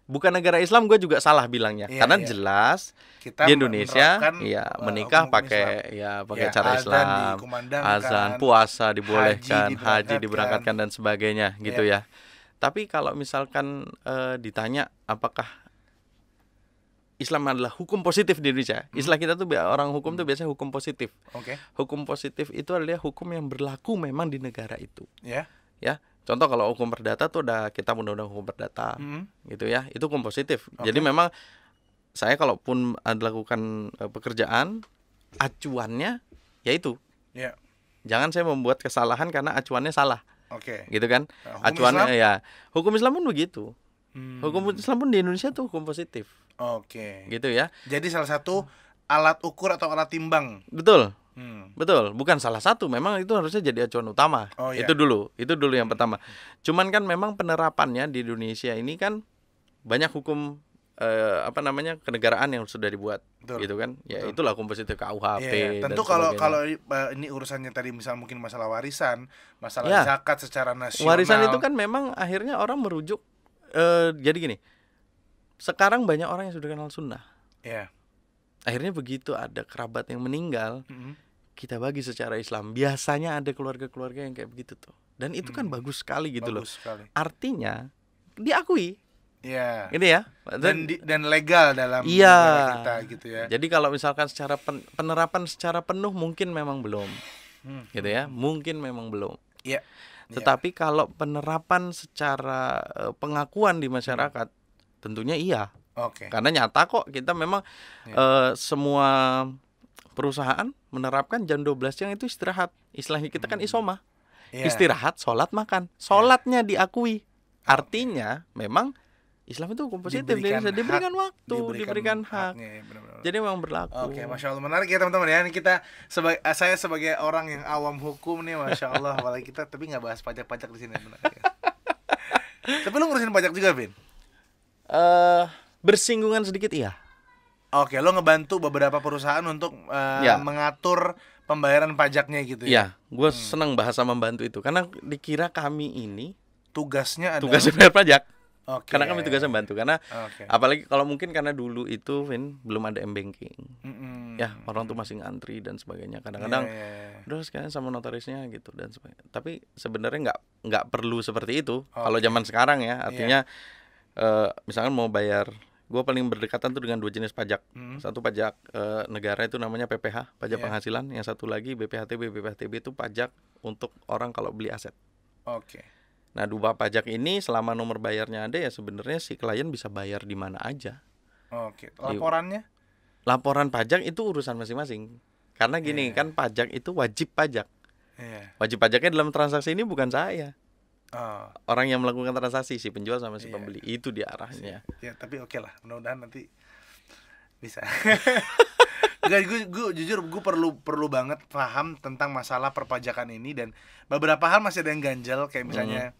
bukan negara Islam, gue juga salah bilangnya. Iya, karena iya. jelas Kita di Indonesia menerapkan, menikah hukum pakai Islam. cara Azan Islam, dikumandangkan, azan, puasa dibolehkan, haji haji diberangkatkan dan sebagainya gitu ya. Tapi kalau misalkan ditanya apakah Islam adalah hukum positif di Indonesia. Istilah kita tuh orang hukum tuh biasanya hukum positif. Oke. Hukum positif itu adalah hukum yang berlaku memang di negara itu. Ya. Ya, contoh kalau hukum perdata tuh ada kitab undang-undang hukum perdata, gitu ya. Itu hukum positif. Jadi memang saya kalaupun lakukan pekerjaan, acuannya yaitu, Ya. jangan saya membuat kesalahan karena acuannya salah, Oke. gitu kan? Nah, hukum Acuannya Islam? ya, hukum Islam pun begitu. Hukum Islam pun di Indonesia tuh hukum positif, Oke. gitu ya. Jadi salah satu alat ukur atau alat timbang. Betul. Betul, bukan salah satu, memang itu harusnya jadi acuan utama. Oh, iya. Itu dulu yang pertama. Cuman kan memang penerapannya di Indonesia ini kan banyak hukum kenegaraan yang sudah dibuat. Betul. Gitu kan. Ya itulah hukum positif KUHP Iya, dan tentu sebagainya. kalau ini urusannya tadi misal mungkin masalah warisan, masalah Ya. zakat secara nasional. Warisan itu kan memang akhirnya orang merujuk jadi gini. Sekarang banyak orang yang sudah kenal sunnah. Ya. Akhirnya begitu ada kerabat yang meninggal, kita bagi secara Islam. Biasanya ada keluarga-keluarga yang kayak begitu tuh. Dan itu kan bagus sekali gitu loh. Bagus sekali. Artinya diakui. Iya. Ini ya. Dan legal dalam Iya. negara kita gitu ya. Jadi kalau misalkan secara penerapan secara penuh mungkin memang belum. Gitu ya. Mungkin memang belum. Iya. Tetapi kalau penerapan secara pengakuan di masyarakat tentunya iya. Oke. Karena nyata kok kita memang semua perusahaan menerapkan jam 12 siang itu istirahat. Istilahnya kita kan isomah. Iya. Istirahat, sholat, makan. Sholatnya diakui. Artinya memang Islam itu hukum positif. Diberikan waktu, diberikan hak. haknya, ya, benar-benar. Jadi memang berlaku. Oke, Masya Allah, menarik ya teman-teman ya. Ini kita saya sebagai orang yang awam hukum nih, Masya Allah, apalagi kita tapi nggak bahas pajak-pajak di sini, benar ya. Tapi lu ngurusin pajak juga, Vin? Bersinggungan sedikit iya. Oke, lo ngebantu beberapa perusahaan untuk Ya. mengatur pembayaran pajaknya gitu ya. Iya, gue senang bahasa membantu itu karena dikira kami ini Tugasnya adalah tugasnya bayar pajak. Oke. Karena kami tugasnya bantu karena Oke. apalagi kalau mungkin karena dulu itu Vin belum ada m-banking. Mm-mm. Ya, orang tuh masih ngantri dan sebagainya. Kadang-kadang Iya. udah sekalian sama notarisnya gitu dan sebagainya. Tapi sebenarnya nggak perlu seperti itu. Kalau zaman sekarang ya, artinya misalkan mau bayar, gue paling berdekatan tuh dengan 2 jenis pajak. Satu pajak negara itu namanya PPH, pajak penghasilan. Yang satu lagi BPHTB. BPHTB itu pajak untuk orang kalau beli aset. Oke. Nah, 2 pajak ini selama nomor bayarnya ada ya sebenarnya si klien bisa bayar di mana aja. Oke. Laporannya? Laporan pajak itu urusan masing-masing. Karena gini, kan pajak itu wajib pajak. Iya. Wajib pajaknya dalam transaksi ini bukan saya. Oh. Orang yang melakukan transaksi, si penjual sama si pembeli. Itu dia arahnya. Ya, tapi oke lah. Mudah-mudahan nanti bisa. Gue jujur gue perlu banget paham tentang masalah perpajakan ini, dan beberapa hal masih ada yang ganjel kayak misalnya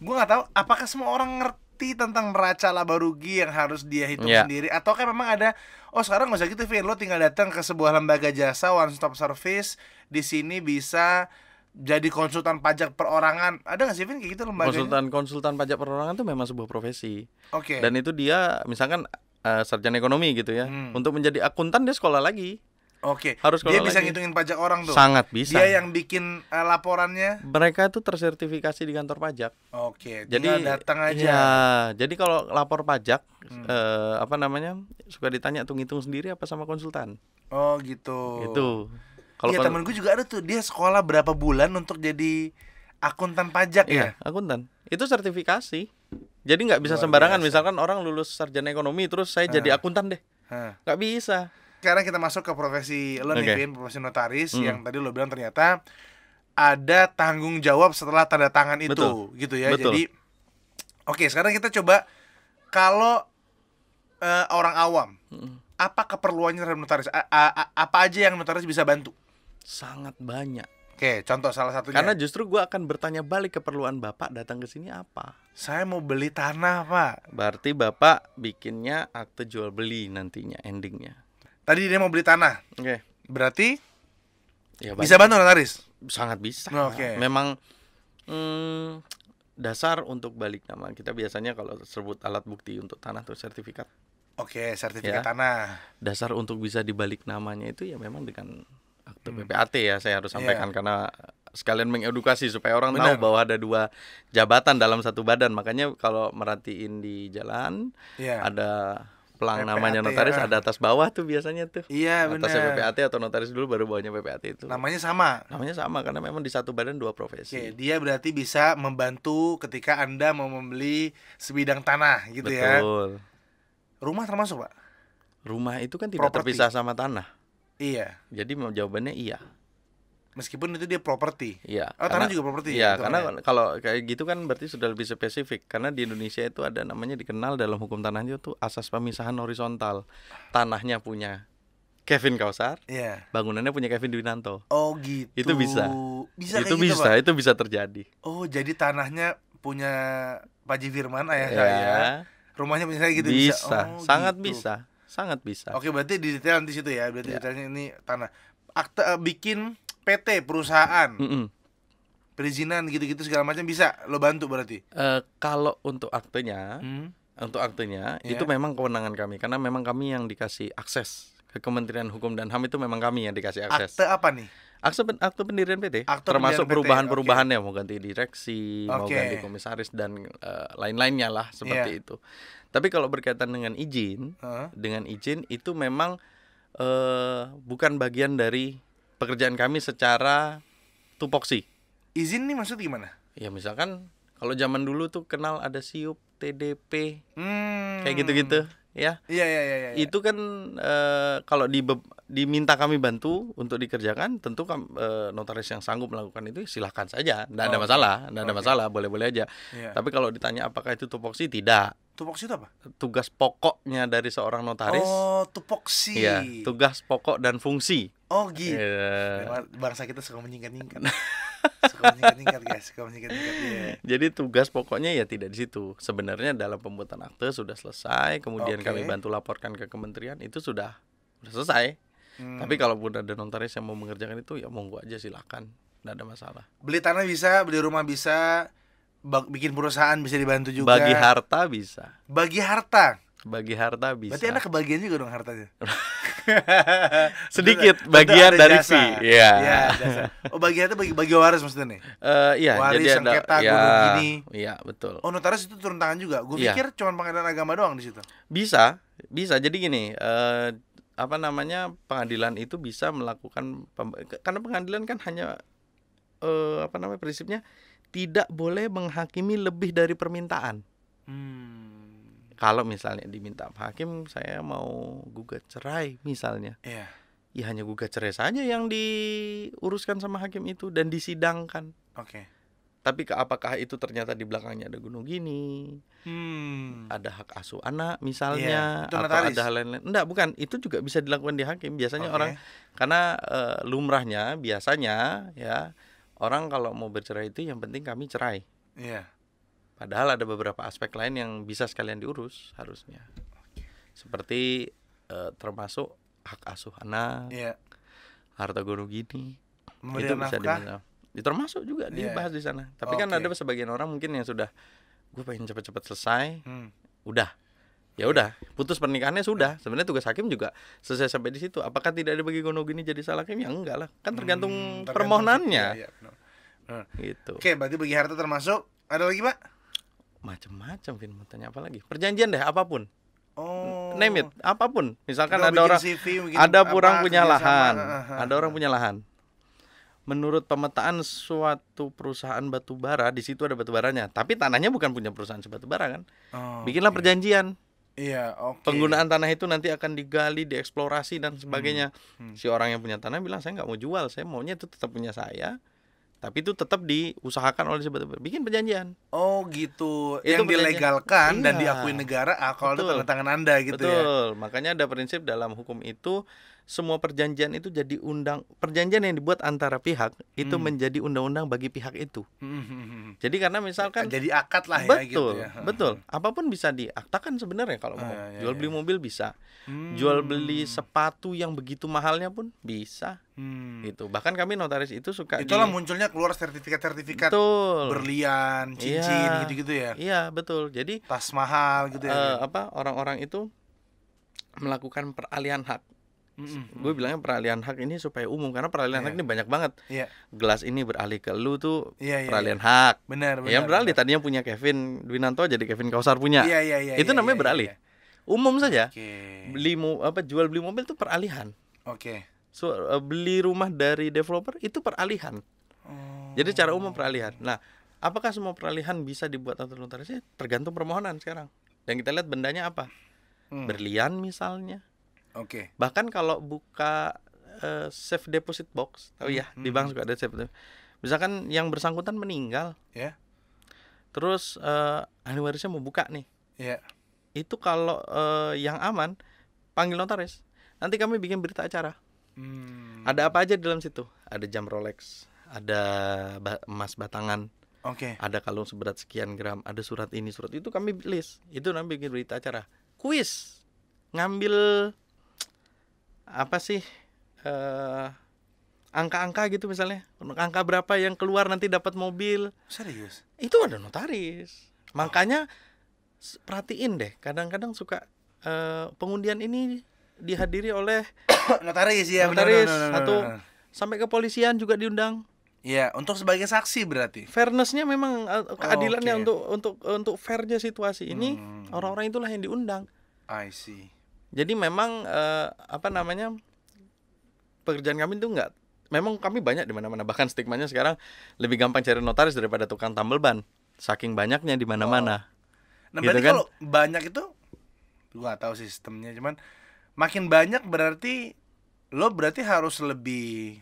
gue nggak tahu apakah semua orang ngerti tentang neraca laba rugi yang harus dia hitung sendiri, atau kan memang ada sekarang nggak usah gitu, Vin, lo tinggal datang ke sebuah lembaga jasa one stop service, di sini bisa jadi konsultan pajak perorangan. Ada nggak sih, Vin, kayak gitu lembaganya? Konsultan pajak perorangan itu memang sebuah profesi. Oke. Dan itu dia misalkan sarjana ekonomi gitu ya. Untuk menjadi akuntan dia sekolah lagi. Oke. Harus Dia sekolah bisa lagi. ngitungin pajak orang tuh. Sangat bisa. Dia yang bikin laporannya. Mereka itu tersertifikasi di kantor pajak. Oke. Jadi Tinggal datang aja. Ya, jadi kalau lapor pajak suka ditanya tuh ngitung sendiri apa sama konsultan. Oh gitu. Itu. Kalau Iya, temen gue juga ada tuh, dia sekolah berapa bulan untuk jadi akuntan pajak ya. akuntan. Itu sertifikasi. Jadi nggak bisa Luar sembarangan. biasa. Misalkan orang lulus sarjana ekonomi terus saya jadi akuntan deh. Nggak bisa. Sekarang kita masuk ke profesi lo nih, Oke. Vin, profesi notaris yang tadi lo bilang ternyata ada tanggung jawab setelah tanda tangan itu, Betul. gitu ya. Betul. Jadi, oke, sekarang kita coba kalau orang awam, apa keperluannya terhadap notaris? Apa aja yang notaris bisa bantu? Sangat banyak. Oke, contoh salah satunya. Karena justru gue akan bertanya balik keperluan Bapak datang ke sini apa. Saya mau beli tanah, Pak. Berarti Bapak bikinnya akte jual beli nantinya, endingnya. Tadi dia mau beli tanah. Oke. Berarti Ya, bisa bantu notaris? sangat bisa. Oke. Memang dasar untuk balik nama kita biasanya kalau sebut alat bukti untuk tanah atau sertifikat. Oke, sertifikat Ya. tanah. Dasar untuk bisa dibalik namanya itu ya memang dengan akte PPAT ya, saya harus sampaikan karena sekalian mengedukasi supaya orang Benar. tahu bahwa ada 2 jabatan dalam satu badan. Makanya kalau merhatiin di jalan Iya. ada pelang PPAT namanya notaris, ya. ada atas bawah tuh biasanya tuh. Iya, Atasnya benar. PPAT atau notaris dulu baru bawahnya PPAT itu. Namanya sama. Namanya sama karena memang di satu badan 2 Oke, profesi. dia berarti bisa membantu ketika Anda mau membeli sebidang tanah gitu ya. Betul. Rumah termasuk, Pak? Rumah itu kan tidak Properti. terpisah sama tanah. Iya. Jadi jawabannya iya. Meskipun itu dia properti. Iya. Oh, tanah juga properti Iya, ya, karena hitungannya? kalau kayak gitu kan berarti sudah lebih spesifik. Karena di Indonesia itu ada namanya dikenal dalam hukum tanahnya itu asas pemisahan horizontal. Tanahnya punya Kevin Kausar, Iya. bangunannya punya Kevin Dwinanto. Oh, gitu. Itu bisa. Bisa Itu kayak gitu, bisa, Pak? itu bisa terjadi. Oh, jadi tanahnya punya Pak Ji Firman, ayah Ya, saya. Rumahnya punya saya gitu bisa. bisa, Oh, sangat gitu. bisa, sangat bisa. Oke, berarti di detail di situ ya. Berarti Ya. detailnya ini tanah. Akte bikin PT perusahaan, Mm-mm. perizinan gitu-gitu segala macam bisa lo bantu berarti. Kalau untuk aktenya, Ya. itu memang kewenangan kami karena memang kami yang dikasih akses ke Kementerian Hukum dan HAM itu memang kami yang dikasih akses. Akte apa nih? Akte pendirian PT, Akte termasuk pendirian PT, perubahan-perubahannya, mau ganti direksi, mau Oke. ganti komisaris dan lain-lainnya lah seperti Iya. itu. Tapi kalau berkaitan dengan izin, itu memang bukan bagian dari pekerjaan kami secara tupoksi. Izin nih maksud gimana? Ya misalkan kalau zaman dulu tuh kenal ada SIUP, TDP, kayak Hmm. gitu-gitu, ya. Iya. Itu kan kalau diminta kami bantu untuk dikerjakan, tentu notaris yang sanggup melakukan itu silahkan saja, tidak ada Oke. masalah, tidak ada Oke. masalah, boleh-boleh aja. Iya. Tapi kalau ditanya apakah itu tupoksi, tidak. Tupoksi itu apa? Tugas pokoknya dari seorang notaris, Oh, tupoksi. ya, tugas pokok dan fungsi. Oh, gitu. Ya. Memang bangsa kita suka menyingkat-nyingkat. Suka menyingkat-nyingkat, guys. Suka menyingkat-nyingkat. Iya. Jadi tugas pokoknya ya tidak di situ. Sebenarnya dalam pembuatan akte sudah selesai, kemudian Oke. kami bantu laporkan ke kementerian, itu sudah selesai. Tapi kalaupun ada notaris yang mau mengerjakan itu ya monggo aja silakan, tidak ada masalah. Beli tanah bisa, beli rumah bisa, bikin perusahaan bisa dibantu juga. Bagi harta bisa, Bagi harta. bagi harta bisa. Berarti Anda kebagian juga dong hartanya. Sedikit Tentu bagian ada dari jasa. fee, ya. Iya, jasa. Oh, bagi harta bagi waris maksudnya nih. Iya, Waris, jadi ada, sengketa, ya, gunung gini. iya betul. Oh, notaris itu turun tangan juga. Gue Iya. pikir cuma pengadilan agama doang di situ. Bisa. Jadi gini, pengadilan itu bisa melakukan karena pengadilan kan hanya prinsipnya tidak boleh menghakimi lebih dari permintaan. Kalau misalnya diminta hakim, saya mau gugat cerai misalnya, Iya. ya hanya gugat cerai saja yang diuruskan sama hakim itu dan disidangkan. Oke. Tapi apakah itu ternyata di belakangnya ada gunung gini, ada hak asuh anak Iya, misalnya, itu atau notaris. ada hal lain-lain? Enggak, bukan. Itu juga bisa dilakukan di hakim. Biasanya Oke. orang, karena lumrahnya biasanya ya orang kalau mau bercerai itu yang penting kami cerai. Iya. Padahal ada beberapa aspek lain yang bisa sekalian diurus harusnya. Seperti termasuk hak asuh anak, Iya. harta gono gini. Memberi Itu bisa nafkah. diminta. Itu termasuk juga Iya. dibahas di sana. Tapi kan Oke. ada sebagian orang mungkin yang sudah gue pengen cepat-cepat selesai, udah. Ya Oke. udah, putus pernikahannya sudah. Sebenarnya tugas hakim juga selesai sampai di situ. Apakah tidak ada bagi gono gini jadi salah hakim? Ya enggak lah. Kan tergantung permohonannya. Iya, benar. Gitu. Oke, berarti bagi harta termasuk. Ada lagi, Pak? Macam-macam, Vin, mau tanya apa lagi? Perjanjian deh, apapun. Oh. Name it, apapun. Misalkan Mau ada bikin orang CV, bikin ada apa, orang punya kerjasama. lahan. Ada orang punya lahan. Menurut pemetaan suatu perusahaan batu bara, di situ ada batu baranya, tapi tanahnya bukan punya perusahaan batu bara kan? Oh, Bikinlah oke. perjanjian. Iya, oke. Penggunaan tanah itu nanti akan digali, dieksplorasi dan sebagainya. Si orang yang punya tanah bilang saya nggak mau jual, saya maunya itu tetap punya saya. Tapi itu tetap diusahakan oleh si developer. Bikin perjanjian. Oh gitu. Itu Yang dilegalkan dan iya. diakui negara kalau ada Betul. tanda tangan Anda gitu ya. Betul. Makanya ada prinsip dalam hukum itu, semua perjanjian itu jadi perjanjian yang dibuat antara pihak itu menjadi undang-undang bagi pihak itu. Jadi karena misalkan Jadi akad lah ya gitu betul, ya. betul. Apapun bisa diaktakan sebenarnya kalau mau. Ya, Jual beli mobil bisa. Jual beli sepatu yang begitu mahalnya pun bisa. Gitu. Bahkan kami notaris itu suka Itulah munculnya keluar sertifikat-sertifikat betul. berlian, cincin Iya. gitu-gitu ya. Iya, betul. Jadi Tas mahal gitu ya. orang-orang itu melakukan peralihan hak. Gue bilangnya peralihan hak ini supaya umum, karena peralihan hak ini banyak banget. Iya. Gelas ini beralih ke lu tuh Iya, peralihan hak. Benar, Yang beralih tadinya punya Kevin Dwinanto jadi Kevin Kausar punya. Iya. Itu namanya beralih. Umum saja. Oke. Jual beli mobil itu peralihan. Oke. So, beli rumah dari developer itu peralihan. Jadi secara umum peralihan. Nah, apakah semua peralihan bisa dibuat atau notarisnya? Tergantung permohonan sekarang. Dan kita lihat bendanya apa? Berlian misalnya. Oke. Bahkan kalau buka safe deposit box, tahu ya, di bank suka ada safe deposit. Misalkan yang bersangkutan meninggal, Ya. terus ahli warisnya mau buka nih. Iya. Itu kalau yang aman, panggil notaris. Nanti kami bikin berita acara. Ada apa aja di dalam situ? Ada jam Rolex, ada emas batangan, Oke. ada kalung seberat sekian gram, ada surat ini, surat itu, kami list. Itu nanti bikin berita acara. Kuis, ngambil apa sih angka-angka gitu misalnya, angka berapa yang keluar nanti dapat mobil. Serius? Itu ada notaris. Makanya perhatiin deh, kadang-kadang suka pengundian ini dihadiri oleh Notaris ya. notaris benar. satu, sampai kepolisian juga diundang. Iya, untuk sebagai saksi berarti. Fairness-nya memang keadilannya Oke. untuk fairnya situasi ini, orang-orang itulah yang diundang. I see. Jadi memang pekerjaan kami itu enggak, memang kami banyak di mana-mana, bahkan stigmanya sekarang lebih gampang cari notaris daripada tukang tambal ban, saking banyaknya di mana-mana. Nah, Gitu berarti kan? kalau banyak itu gua nggak tahu sistemnya, cuman makin banyak berarti lo berarti harus lebih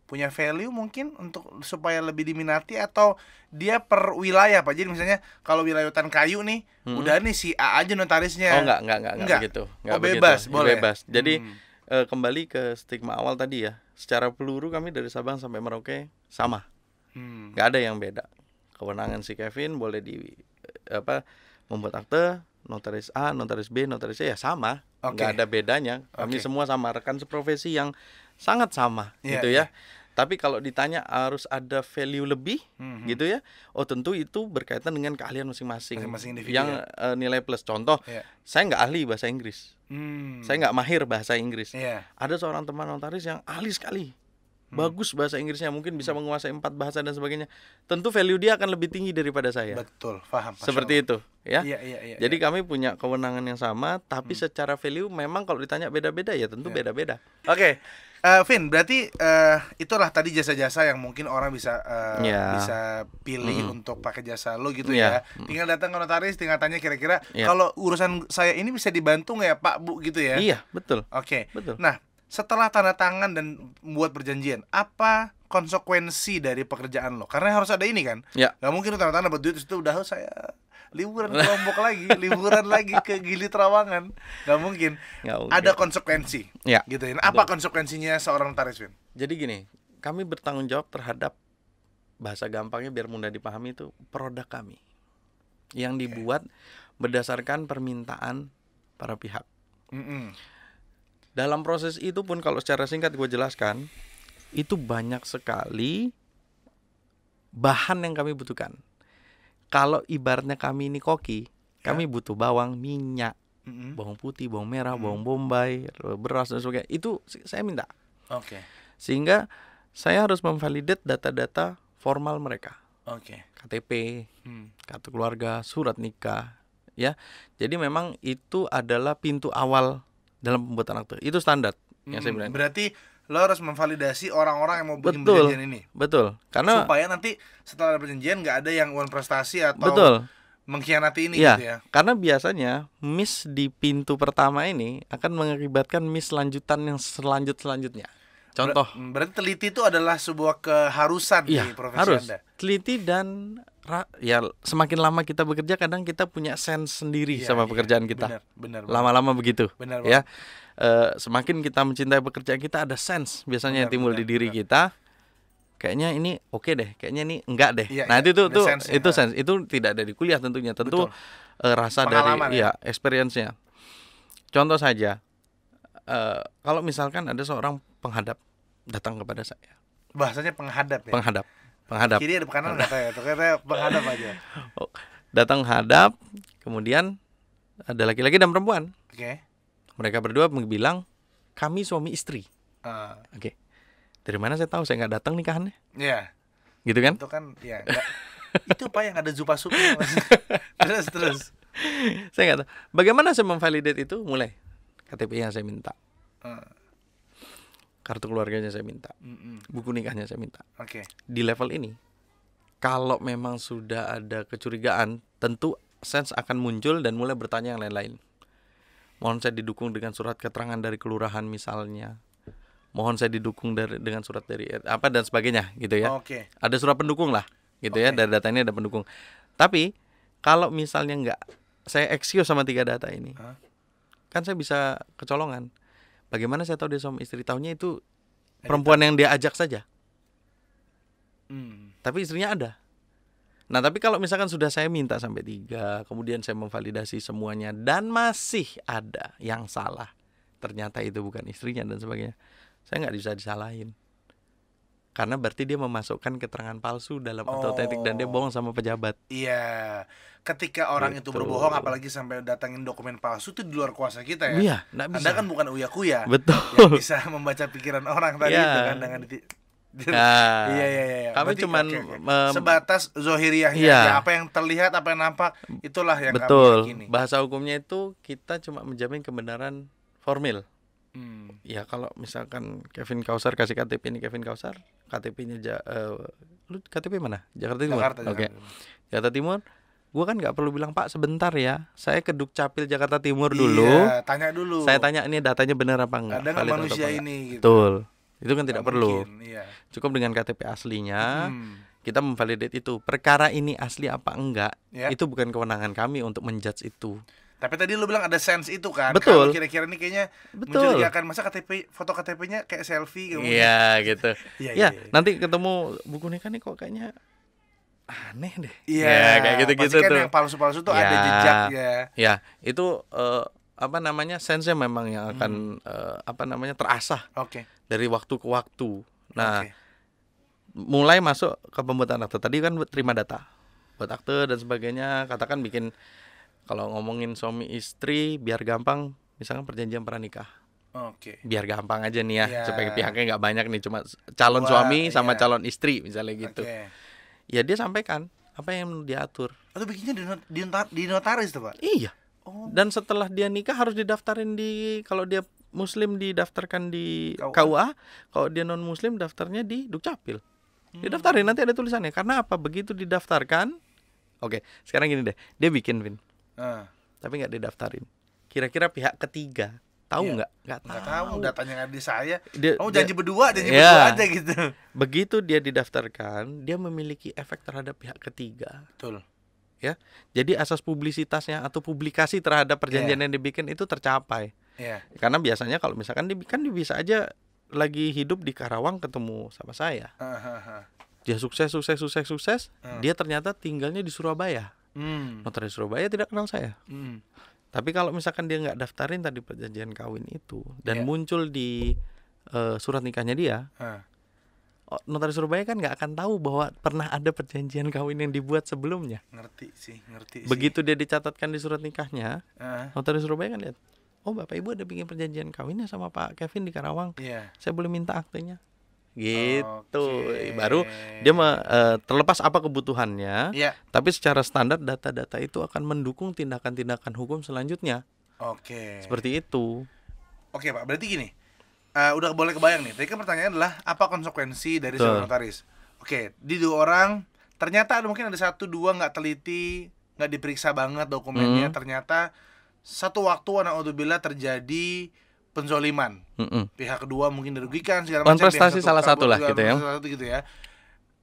punya value mungkin untuk supaya lebih diminati, atau dia per wilayah Pak. Jadi misalnya kalau wilayah hutan kayu nih, udah nih si A aja notarisnya. Oh enggak begitu. Enggak begitu. bebas, boleh. Bebas. Jadi kembali ke stigma awal tadi ya. Secara peluru kami dari Sabang sampai Merauke sama. Enggak ada yang beda. Kewenangan si Kevin boleh membuat akte, notaris A, notaris B, notaris C ya sama. Enggak ada bedanya. Kami semua sama, rekan seprofesi yang sangat sama gitu ya. Tapi kalau ditanya harus ada value lebih gitu ya. Oh tentu itu berkaitan dengan keahlian masing-masing. Individu Yang nilai plus. Contoh, saya nggak ahli bahasa Inggris. Saya nggak mahir bahasa Inggris. Ada seorang teman notaris yang ahli sekali. Bagus bahasa Inggrisnya, mungkin bisa menguasai 4 bahasa dan sebagainya. Tentu value dia akan lebih tinggi daripada saya. Betul, paham. Seperti itu ya. Iya. Jadi kami punya kewenangan yang sama, tapi secara value memang kalau ditanya beda-beda ya tentu beda-beda. Oke. Vin, berarti itulah tadi jasa-jasa yang mungkin orang bisa bisa pilih untuk pakai jasa lo gitu ya. Tinggal datang ke notaris, tinggal tanya kira-kira kalau urusan saya ini bisa dibantu nggak ya Pak Bu gitu ya. Iya, betul. Oke. Betul. Nah, setelah tanda tangan dan membuat perjanjian, apa konsekuensi dari pekerjaan lo? Karena harus ada ini kan. Gak mungkin lo tanda tangan dapat duit itu udah saya liburan ke Lombok lagi, liburan lagi ke Gili Trawangan. Gak mungkin. Ada konsekuensi. Gitu ya. Apa konsekuensinya seorang notaris, Vin? Jadi gini, kami bertanggung jawab terhadap, bahasa gampangnya biar mudah dipahami, itu produk kami yang dibuat berdasarkan permintaan para pihak. Dalam proses itu pun kalau secara singkat gue jelaskan, itu banyak sekali bahan yang kami butuhkan. Kalau ibaratnya kami ini koki, kami butuh bawang, minyak, bawang putih, bawang merah, bawang bombay, beras dan sebagainya. Itu saya minta. Sehingga saya harus memvalidate data-data formal mereka. KTP, kartu keluarga, surat nikah, ya. Jadi memang itu adalah pintu awal dalam pembuatan akte. Itu standar yang saya bilang. Berarti lo harus memvalidasi orang-orang yang mau bikin perjanjian ini. Betul. Karena supaya nanti setelah ada perjanjian nggak ada yang uang prestasi atau mengkhianati ini gitu ya. Karena biasanya miss di pintu pertama ini akan mengakibatkan miss lanjutan yang selanjutnya. Contoh. Berarti teliti itu adalah sebuah keharusan Iya, di profesi harus Anda. teliti dan ya semakin lama kita bekerja kadang kita punya sense sendiri Iya, sama iya. pekerjaan kita. Benar. Lama-lama begitu. Benar Ya. Semakin kita mencintai pekerjaan kita ada sense biasanya yang timbul di diri kita. Kayaknya ini oke deh, kayaknya ini enggak deh. Iya, Nah, iya, itu ada sense ya. itu sense. Itu tidak ada di kuliah tentunya. Tentu Betul. rasa Pengalaman dari experience-nya. Contoh saja, kalau misalkan ada seorang penghadap datang kepada saya. Bahasanya penghadap ya. Penghadap. Kiri ada kanan nggak tahu ya. Ternyata penghadap aja. Datang hadap, kemudian ada laki-laki dan perempuan. Oke. Mereka berdua bilang, kami suami istri. Ah, Oke. Dari mana saya tahu saya nggak datang nikahannya? Iya. Gitu kan? Itu kan ya enggak. Itu Pak yang ada Zupa-Sup. Terus. Saya nggak tahu. Bagaimana saya memvalidate itu? Mulai KTP-nya saya minta, Ah, kartu keluarganya saya minta, mm-mm. buku nikahnya saya minta. Oke. Di level ini, kalau memang sudah ada kecurigaan, tentu sense akan muncul dan mulai bertanya yang lain-lain. Mohon saya didukung dengan surat keterangan dari kelurahan misalnya. Mohon saya didukung dengan surat dari apa dan sebagainya gitu ya. Oke. Ada surat pendukung lah gitu ya, Oke. dari data ini ada pendukung. Tapi kalau misalnya enggak, saya excuse sama 3 data ini, Hah? kan saya bisa kecolongan. Bagaimana saya tahu dia suami istri? Taunya itu perempuan yang dia ajak saja, tapi istrinya ada. Nah, tapi kalau misalkan sudah saya minta sampai 3, kemudian saya memvalidasi semuanya dan masih ada yang salah, ternyata itu bukan istrinya dan sebagainya, saya nggak bisa disalahin. Karena berarti dia memasukkan keterangan palsu dalam otentik dan dia bohong sama pejabat. Iya. Ketika orang itu Gitu. berbohong, apalagi sampai datangin dokumen palsu, itu di luar kuasa kita ya. Iya, nggak bisa. Anda kan bukan uya-kuya. Betul. Yang bisa membaca pikiran orang tadi Iya. itu kan dengan Nah, iya. kami Berarti, cuman oke. Sebatas zohiriyahnya, Iya. ya, apa yang terlihat, apa yang nampak, itulah yang betul. kami yakini. Bahasa hukumnya itu kita cuma menjamin kebenaran formil. Hmm. Ya kalau misalkan Kevin Kausar kasih KTP ini Kevin Kausar, KTP-nya lu KTP mana? Jakarta Timur. Jakarta, Oke. Jakarta. Jakarta Timur. Gua kan nggak perlu bilang Pak sebentar ya. Saya ke Dukcapil Jakarta Timur dulu. Iya, tanya dulu. Saya tanya ini datanya benar apa enggak? Ada nggak valid atau manusia apa enggak? ini gitu. Betul. Itu kan tidak Nggak perlu. mungkin, iya. Cukup dengan KTP aslinya. Hmm. Kita memvalidate itu. Perkara ini asli apa enggak? Ya. Itu bukan kewenangan kami untuk menjudge itu. Tapi tadi lu bilang ada sense itu kan. Betul. Kalau kira-kira ini kayaknya Betul. mencurigakan, masa foto KTP-nya kayak selfie gitu. Iya gitu. Iya. Ya, nanti ketemu buku nikah nih kok kayaknya aneh deh. Iya, Ya, kayak gitu-gitu pasti kan tuh. yang palsu-palsu tuh Ya. ada jejaknya. Ya, itu apa namanya? Sense-nya memang yang akan apa namanya? terasah Oke. dari waktu ke waktu. Nah, Oke. mulai masuk ke pembuatan akte. Tadi kan terima data. Buat akte dan sebagainya, katakan bikin kalau ngomongin suami istri biar gampang, misalkan perjanjian pranikah. Oke. Biar gampang aja nih ya, Iya. supaya pihaknya nggak banyak nih, cuma calon Dua, suami sama iya. calon istri misalnya gitu. Oke. Ya dia sampaikan apa yang diatur. Atau bikinnya di notaris tuh, Pak? Iya. Oh. Dan setelah dia nikah harus didaftarin kalau dia muslim didaftarkan di KUA. KUA, kalau dia non muslim daftarnya di Dukcapil. Didaftarin nanti ada tulisannya. Karena apa? Begitu didaftarkan. Oke, sekarang gini deh. Dia bikin Vin, Ah, tapi nggak didaftarin. Kira-kira pihak ketiga tahu Iya. nggak? Nggak nggak tahu, datanya nggak di saya. Dia- Oh, dia- janji berdua Iya. aja gitu. Begitu dia didaftarkan, dia memiliki efek terhadap pihak ketiga. Betul. Ya, jadi asas publisitasnya atau publikasi terhadap perjanjian yang dibikin itu tercapai. Iya. Karena biasanya kalau misalkan dia bisa aja lagi hidup di Karawang ketemu sama saya. Hahaha. Dia sukses. Hmm. Dia ternyata tinggalnya di Surabaya. Notaris Surabaya tidak kenal saya. Tapi kalau misalkan dia nggak daftarin tadi perjanjian kawin itu dan Iya. muncul di surat nikahnya dia, Ah. notaris Surabaya kan nggak akan tahu bahwa pernah ada perjanjian kawin yang dibuat sebelumnya. Ngerti sih. Begitu dia dicatatkan di surat nikahnya, Ah. notaris Surabaya kan lihat, oh bapak ibu ada bikin perjanjian kawinnya sama Pak Kevin di Karawang. Iya. Saya boleh minta aktenya. Gitu. Oke. Baru dia terlepas apa kebutuhannya, Iya. tapi secara standar data-data itu akan mendukung tindakan-tindakan hukum selanjutnya. Oke. Seperti itu. Oke, Pak. Berarti gini. Udah boleh kebayang nih. Tadi kan pertanyaannya adalah apa konsekuensi dari Betul. seorang notaris? Oke, di 2 orang ternyata mungkin ada 1-2 nggak teliti, nggak diperiksa banget dokumennya. Ternyata satu waktu naudzubillah terjadi penzoliman. Pihak kedua mungkin dirugikan segala macam. Prestasi salah satu lah gitu ya. Gitu ya.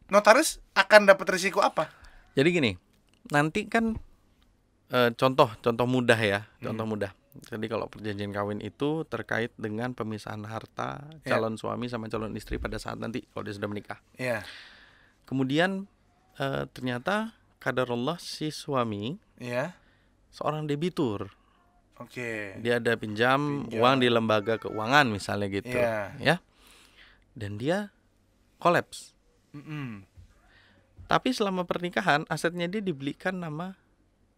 Notaris akan dapat risiko apa? Jadi gini, nanti kan contoh mudah ya, contoh mudah. Jadi kalau perjanjian kawin itu terkait dengan pemisahan harta calon suami sama calon istri pada saat nanti kalau dia sudah menikah. Kemudian ternyata qadarullah si suami seorang debitur. Dia ada pinjam uang di lembaga keuangan misalnya gitu, ya. Dan dia kolaps. Tapi selama pernikahan asetnya dia dibelikan nama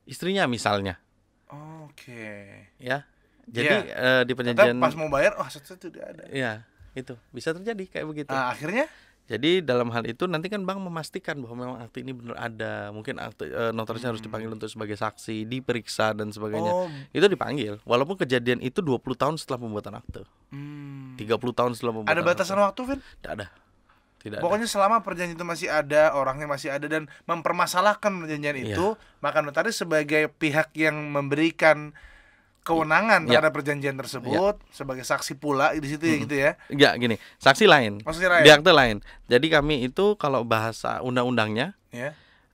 istrinya misalnya. Ya. Jadi di perjanjian pas mau bayar asetnya itu tidak ada. Iya, itu bisa terjadi kayak begitu. Akhirnya jadi dalam hal itu nanti kan bank memastikan bahwa memang akte ini benar ada. Mungkin akte notarisnya harus dipanggil untuk sebagai saksi, diperiksa dan sebagainya. Itu dipanggil. Walaupun kejadian itu 20 tahun setelah pembuatan akte. 30 tahun setelah pembuatan. Ada batasan waktu, Vin? Tidak ada. Pokoknya selama perjanjian itu masih ada, orangnya masih ada dan mempermasalahkan perjanjian itu, maka notaris sebagai pihak yang memberikan kewenangan terhadap perjanjian tersebut sebagai saksi pula di situ ya gitu ya. Enggak gini, saksi lain. Di akte lain. Jadi kami itu kalau bahasa undang-undangnya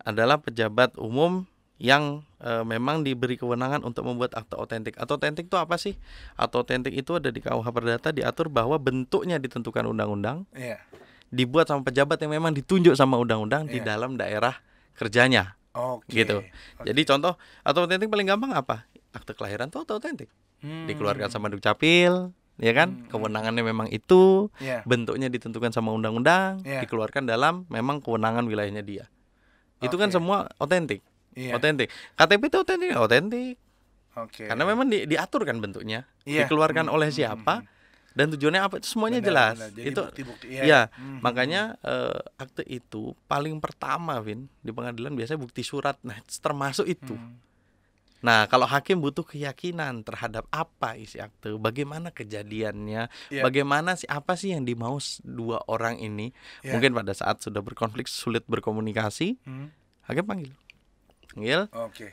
adalah pejabat umum yang memang diberi kewenangan untuk membuat akte otentik. Akte otentik itu apa sih? Akte otentik itu ada di KUH Perdata, diatur bahwa bentuknya ditentukan undang-undang. Dibuat sama pejabat yang memang ditunjuk sama undang-undang di dalam daerah kerjanya. Gitu. Jadi contoh akte otentik paling gampang apa? Akte kelahiran itu akte otentik. Dikeluarkan sama Dukcapil, ya kan? Kewenangannya memang itu, bentuknya ditentukan sama undang-undang, dikeluarkan dalam memang kewenangan wilayahnya dia. Itu kan semua otentik. Otentik. KTP itu otentik. Karena memang diatur kan bentuknya, dikeluarkan oleh siapa dan tujuannya apa, itu semuanya jelas. Jadi itu bukti-bukti, makanya akte itu paling pertama, Vin, di pengadilan biasanya bukti surat. Nah, termasuk itu. Nah, kalau hakim butuh keyakinan terhadap apa isi akte, bagaimana kejadiannya, bagaimana apa sih yang dimau dua orang ini. Mungkin pada saat sudah berkonflik, sulit berkomunikasi, hakim panggil,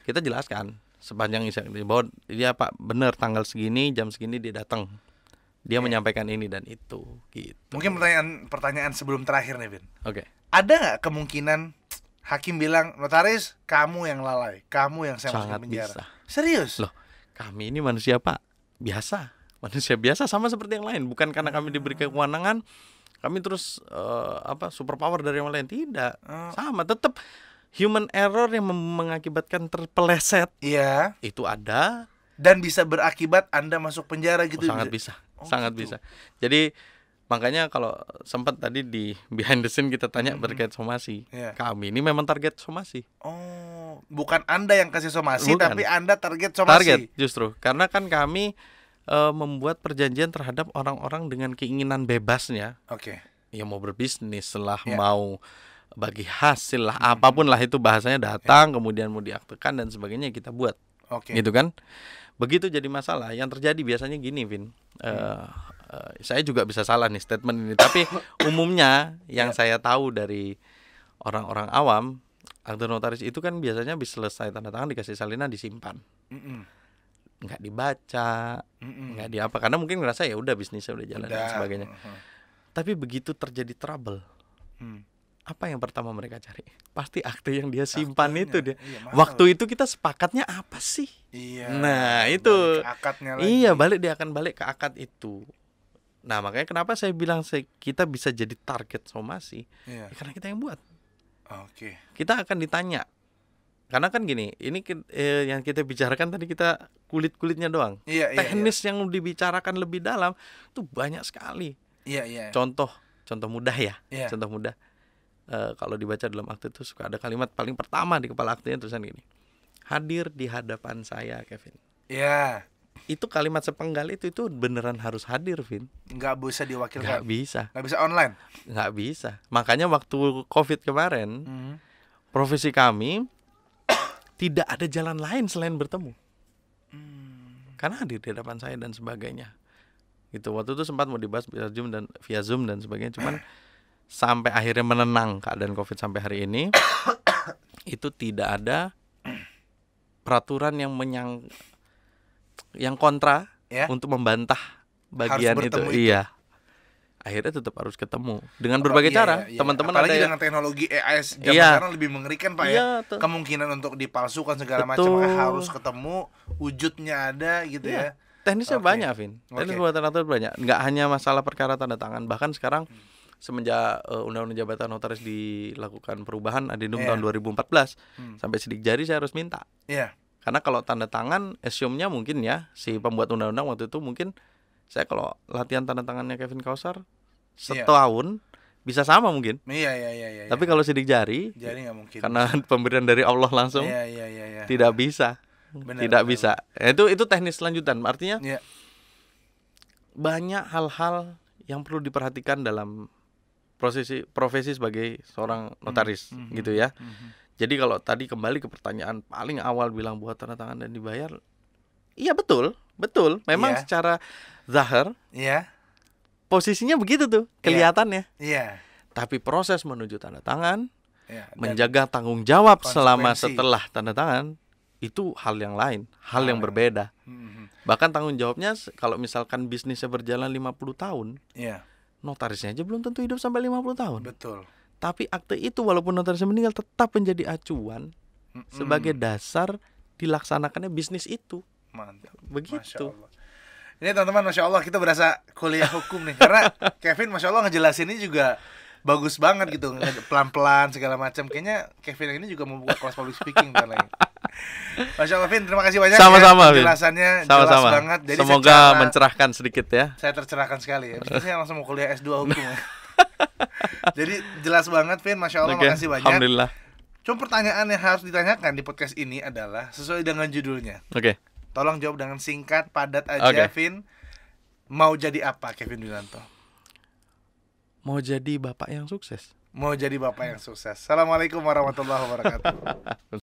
kita jelaskan sepanjang isi akte bahwa dia Pak benar tanggal segini, jam segini dia datang, dia menyampaikan ini dan itu. Gitu. Mungkin pertanyaan sebelum terakhir nih, Vin. Ada nggak kemungkinan hakim bilang, notaris, kamu yang lalai, kamu yang saya masukin penjara? Bisa. Serius? Loh, kami ini manusia Pak, biasa, manusia biasa sama seperti yang lain. Bukan karena kami diberi kewenangan, kami terus super power dari yang lain. Tidak, sama, tetap human error yang mengakibatkan terpeleset. Itu ada. Dan bisa berakibat Anda masuk penjara gitu. Sangat bisa, sangat bisa. Jadi makanya kalau sempat tadi di behind the scene kita tanya terkait somasi, kami ini memang target somasi. Bukan Anda yang kasih somasi, tapi Anda target somasi. Target justru, karena kan kami membuat perjanjian terhadap orang-orang dengan keinginan bebasnya. Ya mau berbisnis lah, mau bagi hasil lah, apapun lah itu bahasanya, datang kemudian mau diaktekan dan sebagainya kita buat. Gitu kan. Begitu jadi masalah, yang terjadi biasanya gini, Vin. Saya juga bisa salah nih statement ini, tapi umumnya yang saya tahu dari orang-orang awam, akte notaris itu kan biasanya bisa selesai tanda tangan, dikasih salinan, disimpan, nggak dibaca, nggak di apa, karena mungkin ngerasa ya udah bisnisnya udah jalan dan sebagainya. Tapi begitu terjadi trouble, apa yang pertama mereka cari? Pasti akte yang dia simpan itu dia. Waktu itu kita sepakatnya apa sih? Nah itu, balik dia akan balik ke akad itu. Nah makanya kenapa saya bilang kita bisa jadi target somasi, karena kita yang buat. Kita akan ditanya, karena kan gini, ini yang kita bicarakan tadi kita kulit-kulitnya doang. Teknis yang dibicarakan lebih dalam itu banyak sekali. Contoh mudah ya, contoh mudah. Kalau dibaca dalam akte itu suka ada kalimat paling pertama di kepala aktenya tulisan gini, hadir di hadapan saya, Kevin. Itu kalimat sepenggal itu beneran harus hadir, Vin. Nggak bisa diwakilkan. Nggak bisa. Nggak bisa online. Nggak bisa. Makanya waktu COVID kemarin, profesi kami tidak ada jalan lain selain bertemu. Karena hadir di hadapan saya dan sebagainya. Gitu. Waktu itu sempat mau dibahas via Zoom dan sebagainya, cuman sampai akhirnya menenang keadaan COVID sampai hari ini, itu tidak ada peraturan yang kontra untuk membantah bagian itu. bertemu Iya. Akhirnya tetap harus ketemu dengan berbagai cara. Teman-teman ada apalagi yang dengan teknologi AI zaman Iya. sekarang lebih mengerikan Pak Iya, ya. tuh. Kemungkinan untuk dipalsukan segala Betul. macam harus ketemu, wujudnya ada gitu Iya. ya. Teknisnya Oke. banyak, Vin. Teknis Oke. buatan notaris banyak. Nggak hanya masalah perkara tanda tangan. Bahkan sekarang semenjak Undang-Undang Jabatan Notaris dilakukan perubahan Adendum Iya. tahun 2014 Hmm. sampai sidik jari saya harus minta. Iya. Karena kalau tanda tangan, assume-nya mungkin ya si pembuat undang-undang waktu itu mungkin saya kalau latihan tanda tangannya Kevin Kausar setahun bisa sama mungkin. Iya. Tapi kalau sidik jari jadi nggak mungkin. karena pemberian dari Allah langsung Iya. tidak bisa. Benar, Tidak benar, bisa. Itu teknis lanjutan. Artinya Iya. banyak hal-hal yang perlu diperhatikan dalam profesi sebagai seorang notaris gitu ya. Jadi kalau tadi kembali ke pertanyaan paling awal bilang buat tanda tangan dan dibayar, iya betul. Memang Iya. secara zahir Iya. posisinya begitu tuh kelihatannya. Iya. Tapi proses menuju tanda tangan, Iya. Dan menjaga tanggung jawab selama konsekuensi. setelah tanda tangan itu hal yang lain, hal yang berbeda. Bahkan tanggung jawabnya kalau misalkan bisnisnya berjalan 50 tahun, Iya. notarisnya aja belum tentu hidup sampai 50 tahun. Betul. Tapi akte itu walaupun notarisnya meninggal tetap menjadi acuan sebagai dasar dilaksanakannya bisnis itu. Mantap. Masya Begitu. Allah. Ini teman-teman, Masya Allah kita berasa kuliah hukum nih. Karena Kevin Masya Allah ngejelasinnya juga bagus banget gitu, pelan-pelan segala macam. Kayaknya Kevin ini juga mau buka kelas public speaking dan lain. Masya Allah, Vin, terima kasih banyak Sama-sama, ya. Vin. Penjelasannya jelas Sama-sama. banget. Jadi Semoga secara- mencerahkan sedikit ya. saya tercerahkan sekali ya. Saya langsung mau kuliah S2 hukum. Ya. Jadi jelas banget, Vin. Masya Allah, Oke, makasih banyak. alhamdulillah. Cuma pertanyaan yang harus ditanyakan di podcast ini adalah sesuai dengan judulnya. Oke. Tolong jawab dengan singkat, padat aja, Oke. Vin. Mau jadi apa, Kevin Dwinanto? Mau jadi bapak yang sukses. Mau jadi bapak yang sukses. Assalamualaikum warahmatullahi wabarakatuh.